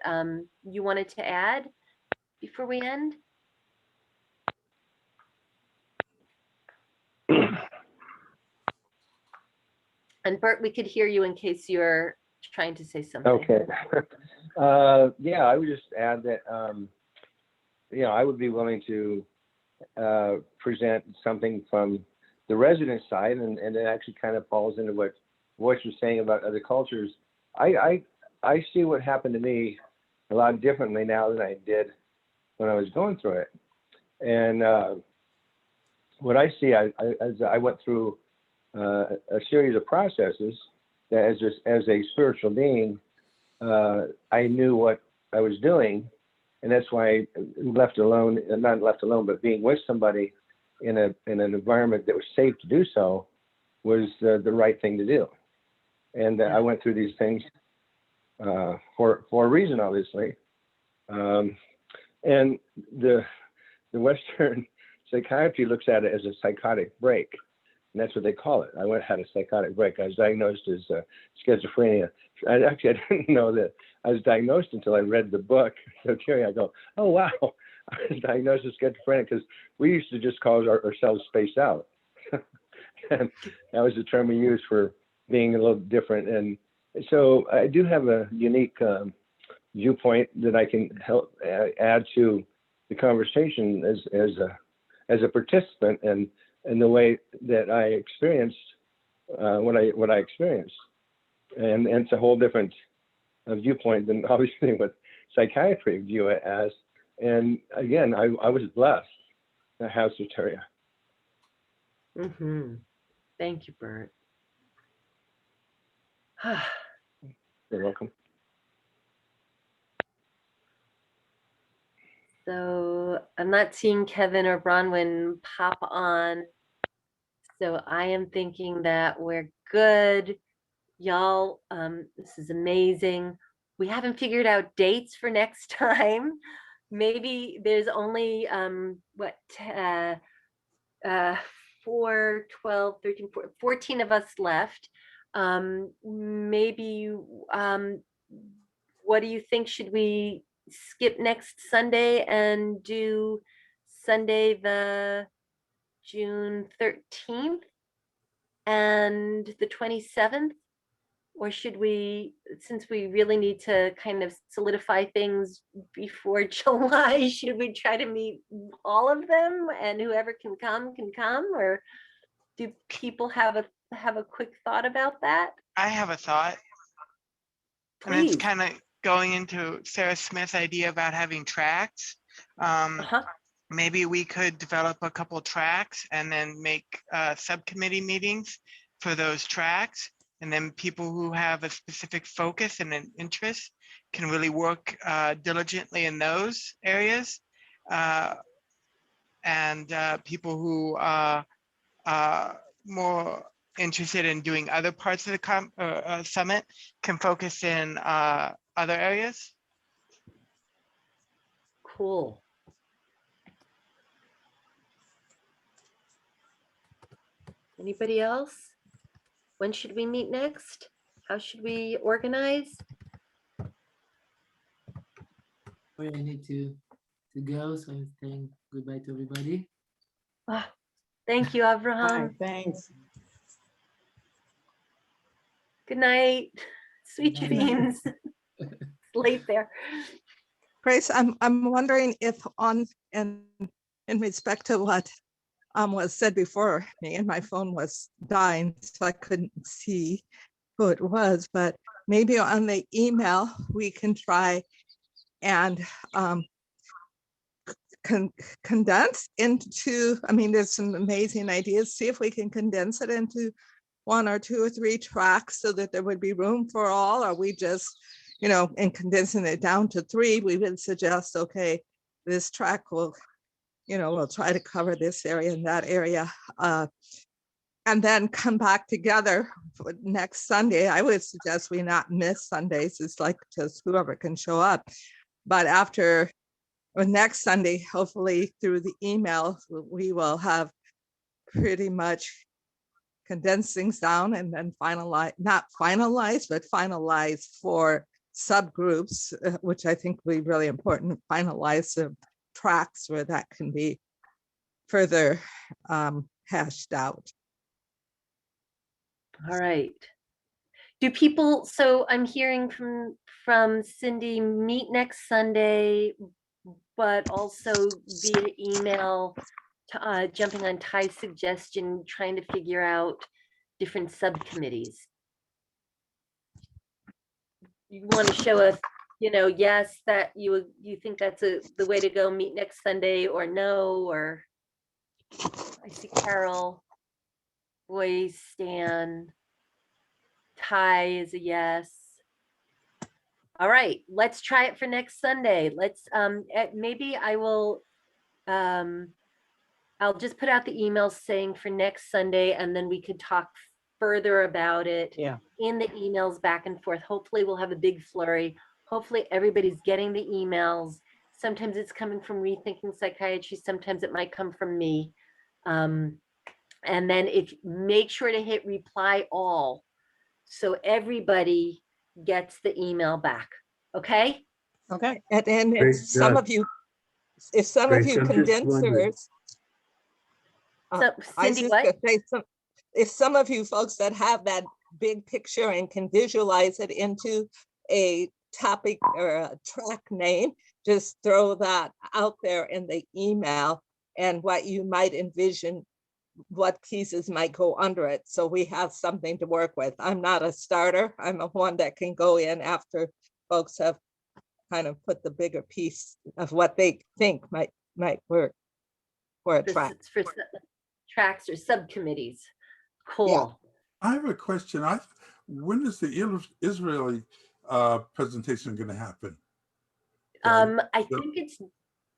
you wanted to add before we end. And Bert, we could hear you in case you're trying to say something. Okay. Yeah, I would just add that, I would be willing to present something from the resident side, and it actually kind of falls into what Voice was saying about other cultures. I see what happened to me a lot differently now than I did when I was going through it. And what I see, as I went through a series of processes, that as a spiritual being, I knew what I was doing. And that's why not left alone, but being with somebody in an environment that was safe to do so was the right thing to do. And I went through these things for a reason, obviously. And the Western psychiatry looks at it as a psychotic break. And that's what they call it. I had a psychotic break. I was diagnosed as schizophrenia. I didn't know that I was diagnosed until I read the book. Soteria, I go, oh, wow, I was diagnosed as schizophrenia, because we used to just call ourselves spaced out. And that was the term we used for being a little different. And so I do have a unique viewpoint that I can help add to the conversation as a participant, and the way that I experienced what I experienced, and it's a whole different viewpoint than obviously what psychiatry view it as. And again, I was blessed to have Soteria. Thank you, Bert. You're welcome. So I'm not seeing Kevin or Bronwyn pop on. So I am thinking that we're good. Y'all, this is amazing. We haven't figured out dates for next time. Maybe there's only 4, 12, 13, 14 of us left. Maybe what do you think? Should we skip next Sunday and do Sunday the June 13th and the 27th? Or should we, since we really need to kind of solidify things before July, should we try to meet all of them and whoever can come? Or do people have a quick thought about that? I have a thought. Please. And it's kind of going into Sarah Smith's idea about having tracks. Maybe we could develop a couple tracks and then make subcommittee meetings for those tracks. And then people who have a specific focus and an interest can really work diligently in those areas. And people who are more interested in doing other parts of the summit can focus in other areas. Cool. Anybody else? When should we meet next? How should we organize? I need to go, so I'm saying goodbye to everybody. Thank you, Avraham. Thanks. Good night. Sweet Good dreams. It's late there. Grace, I'm wondering if in respect to what was said before me, and my phone was dying, so I couldn't see who it was, but maybe on the email we can try and condense into, I mean, there's some amazing ideas. See if we can condense it into 1 or 2 or 3 tracks so that there would be room for all, or we just, in condensing it down to 3, we would suggest, okay, this track will, we'll try to cover this area and that area, and then come back together for next Sunday. I would suggest we not miss Sundays. It's like just whoever can show up. But after or next Sunday, hopefully through the email, we will have pretty much condensed things down and then not finalize, but finalize for subgroups, which I think will be really important, finalize the tracks where that can be further hashed out. All right. Do people, so I'm hearing from Cindy, meet next Sunday, but also via email, jumping on Ty's suggestion, trying to figure out different subcommittees. You want to show us, yes, that you think that's the way to go, meet next Sunday, or no, or I see Carole, voice, Stan, Ty is a yes. All right, let's try it for next Sunday. Let's maybe I will I'll just put out the emails saying for next Sunday, and then we could talk further about it in the emails back and forth. Hopefully we'll have a big flurry. Hopefully everybody's getting the emails. Sometimes it's coming from Rethinking Psychiatry. Sometimes it might come from me. And then make sure to hit reply all, so everybody gets the email back. Okay. Okay. And then if some of you condensers, Cindy, what? If some of you folks that have that big picture and can visualize it into a topic or a track name, just throw that out there in the email and what you might envision, what pieces might go under it, so we have something to work with. I'm not a starter. I'm a one that can go in after folks have kind of put the bigger piece of what they think might work for a track. For tracks or subcommittees. Cool. I have a question. When is the Israeli presentation going to happen? I think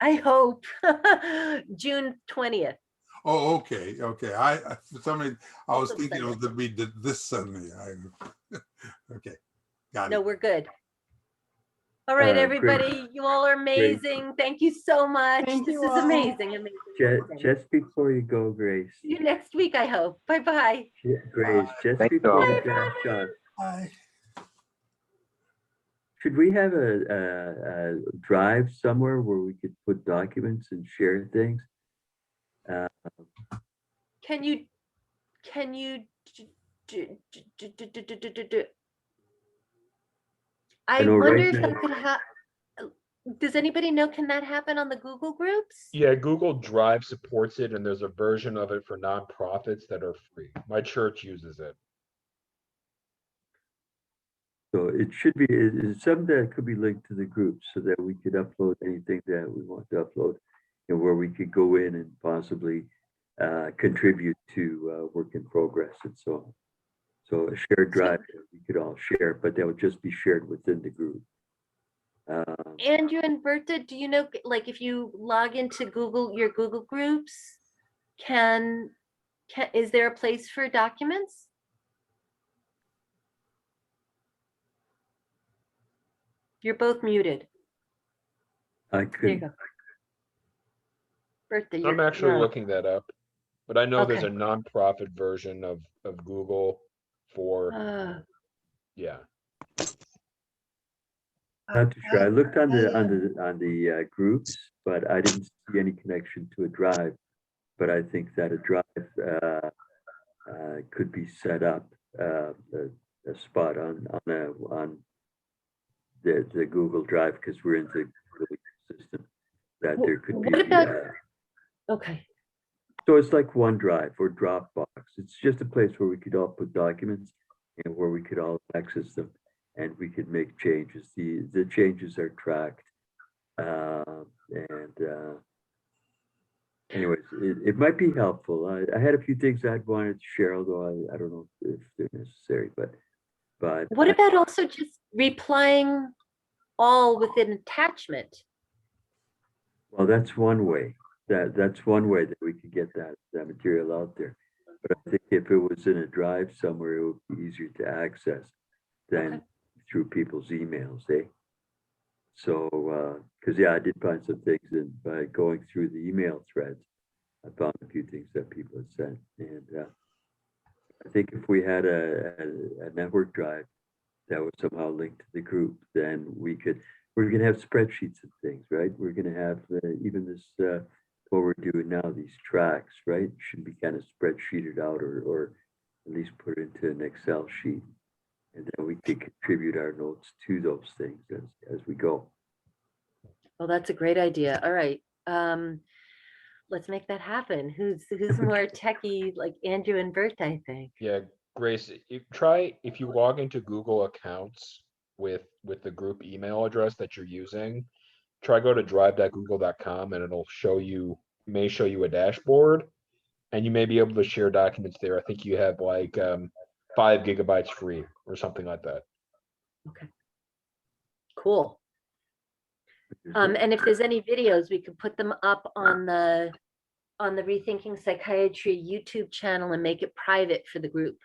I hope June 20th. Oh, okay. For some reason, I was thinking it was to be this Sunday. Okay, got it. No, we're good. All right, everybody, you all are amazing. Thank you so much. This is amazing. Just before you go, Grace. See you next week, I hope. Bye-bye. Grace, just before you dash off. Bye. Should we have a drive somewhere where we could put documents and share things? Can you I wonder if that could happen. Does anybody know, can that happen on the Google groups? Yeah, Google Drive supports it, and there's a version of it for nonprofits that are free. My church uses it. So it should be, it's something that could be linked to the group so that we could upload anything that we want to upload, and where we could go in and possibly contribute to work in progress and so on. So a shared drive that we could all share, but that would just be shared within the group. Andrew and Berta, do you know, like if you log into your Google groups, is there a place for documents? You're both muted. I There you could. go. Berta, I'm actually you're- looking that up, but I know there's a Okay. nonprofit version of Google for, yeah. Not too sure. I looked on the groups, but I didn't see any connection to a drive. But I think that a drive could be set up, a spot on the Google Drive, because we're in the Google system. That there could be. What about? Okay. So it's like OneDrive or Dropbox. It's just a place where we could all put documents and where we could all access them, and we could make changes. The changes are tracked, anyways, it might be helpful. I had a few things I'd wanted to share, although I don't know if they're necessary, but What about also just replying all with an attachment? well, that's one way. That's one way that we could get that material out there. But I think if it was in a drive somewhere, it would be easier to access than through people's emails, eh? So, because I did find some things, and by going through the email threads, I found a few things that people had sent. And I think if we had a network drive that was somehow linked to the group, then we're going to have spreadsheets and things, right? We're going to have even this, what we're doing now, these tracks, right? Should be kind of spreadsheeted out, or at least put into an Excel sheet. And then we can contribute our notes to those things as we go. Well, that's a great idea. All right. Let's make that happen. Who's more techie, like Andrew and Bert, I think. Yeah, Grace, if you log into Google accounts with the group email address that you're using, try go to drive.google.com, and it'll may show you a dashboard, and you may be able to share documents there. I think you have like 5 gigabytes free or something like that. Okay. Cool. And if there's any videos, we could put them up on the Rethinking Psychiatry YouTube channel and make it private for the group.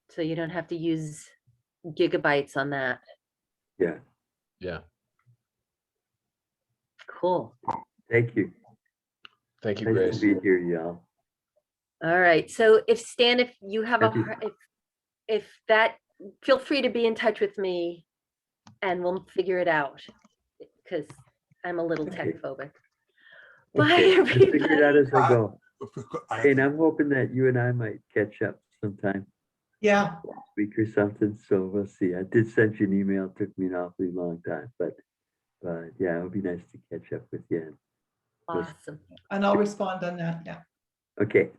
So you don't have to use gigabytes on that. Yeah. Yeah. Cool. Thank you. Thank you, Nice Grace. to be here, y'all. All right. So if Stan, if you have feel free to be in touch with me and we'll figure it out, because I'm a little tech phobic. Bye, I'll everybody. figure it out as I go. And I'm hoping that you and I might catch up sometime. Yeah. Last week or something. So we'll see. I did send you an email. It took me an awfully long time, but yeah, it would be nice to catch up with you. Awesome. And I'll respond on that. Yeah. Okay.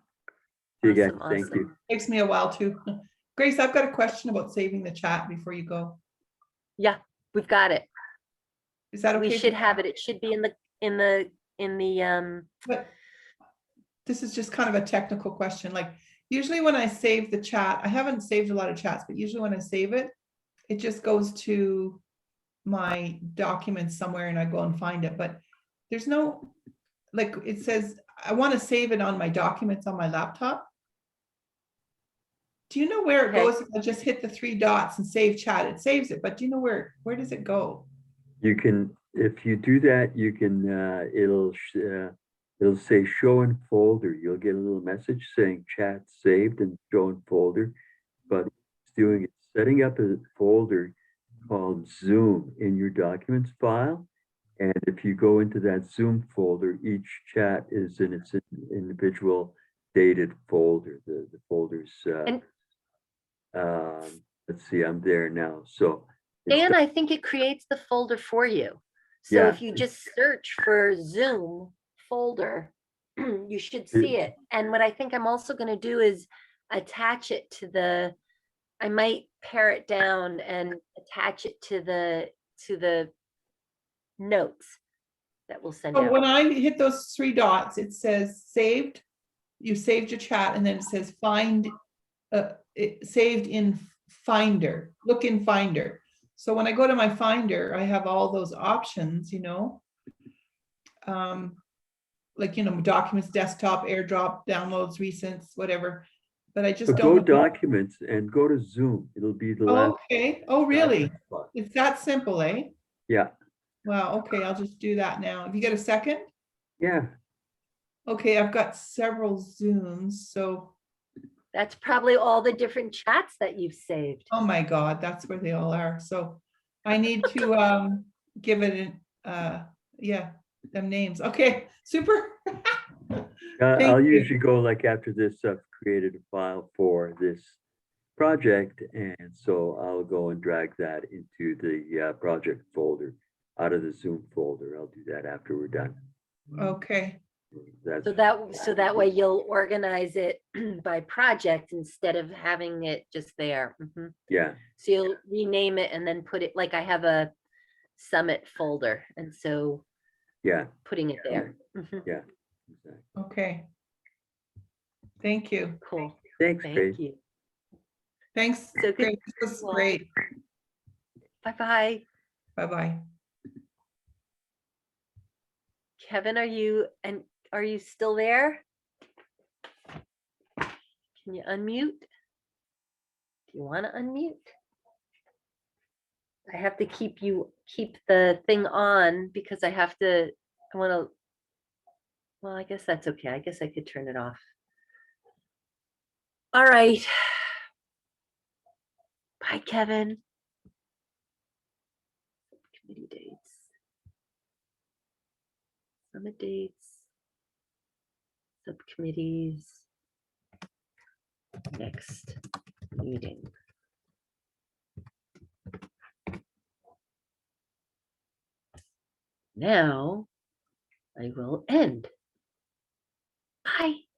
See you guys. Awesome, Thank awesome. you. Takes me a while too. Grace, I've got a question about saving the chat before you go. Yeah, we've got it. Is that okay? We should have it. It should be in the But this is just kind of a technical question. Like usually when I save the chat, I haven't saved a lot of chats, but usually when I save it, it just goes to my documents somewhere and I go and find it. But there's no, like it says, I want to save it on my documents on my laptop. Do you know where it goes? If I just hit the 3 dots and save chat, it saves it. But do you know where does it go? You can, if you do that, you can, it'll say show in folder. You'll get a little message saying chat saved and show in folder. But it's doing it, setting up a folder called Zoom in your documents file. And if you go into that Zoom folder, each chat is in its individual dated folder. The folders, let's see, I'm there now. So Dan, I think it creates the folder for you. So Yeah. if you just search for Zoom folder, you should see it. And what I think I'm also going to do is attach it to I might pare it down and attach it to the notes that we'll send But out. when I hit those 3 dots, it says saved. You saved your chat, and then it says find. It saved in Finder. Look in Finder. So when I go to my Finder, I have all those options. Like documents, desktop, AirDrop, downloads, recents, whatever. But I just So don't. go documents and go to Zoom. It'll be the last. Okay. Oh, really? It's that simple, eh? Yeah. Wow. Okay, I'll just do that now. Have you got a second? Yeah. Okay, I've got several Zooms, so. That's probably all the different chats that you've saved. Oh my God, that's where they all are. So I need to give it them names. Okay, super. I'll usually go like after this, I've created a file for this project. And so I'll go and drag that into the project folder out of the Zoom folder. I'll do that after we're done. Okay. So that way you'll organize it by project instead of having it just there. Mhm. Yeah. So you'll rename it and then put it, like I have a summit folder, and so yeah, putting it there. Mhm. Yeah. Okay. Thank you. Cool. Thanks, Thank you. Thanks. So good. This was great. Bye-bye. Bye-bye. Kevin, are you still there? Can you unmute? Do you want to unmute? I have to keep the thing on because I want to, well, I guess that's okay. I guess I could turn it off. All right. Bye, Kevin. Committee dates. Summit dates. Subcommittees. Next meeting. Now I will end. Bye.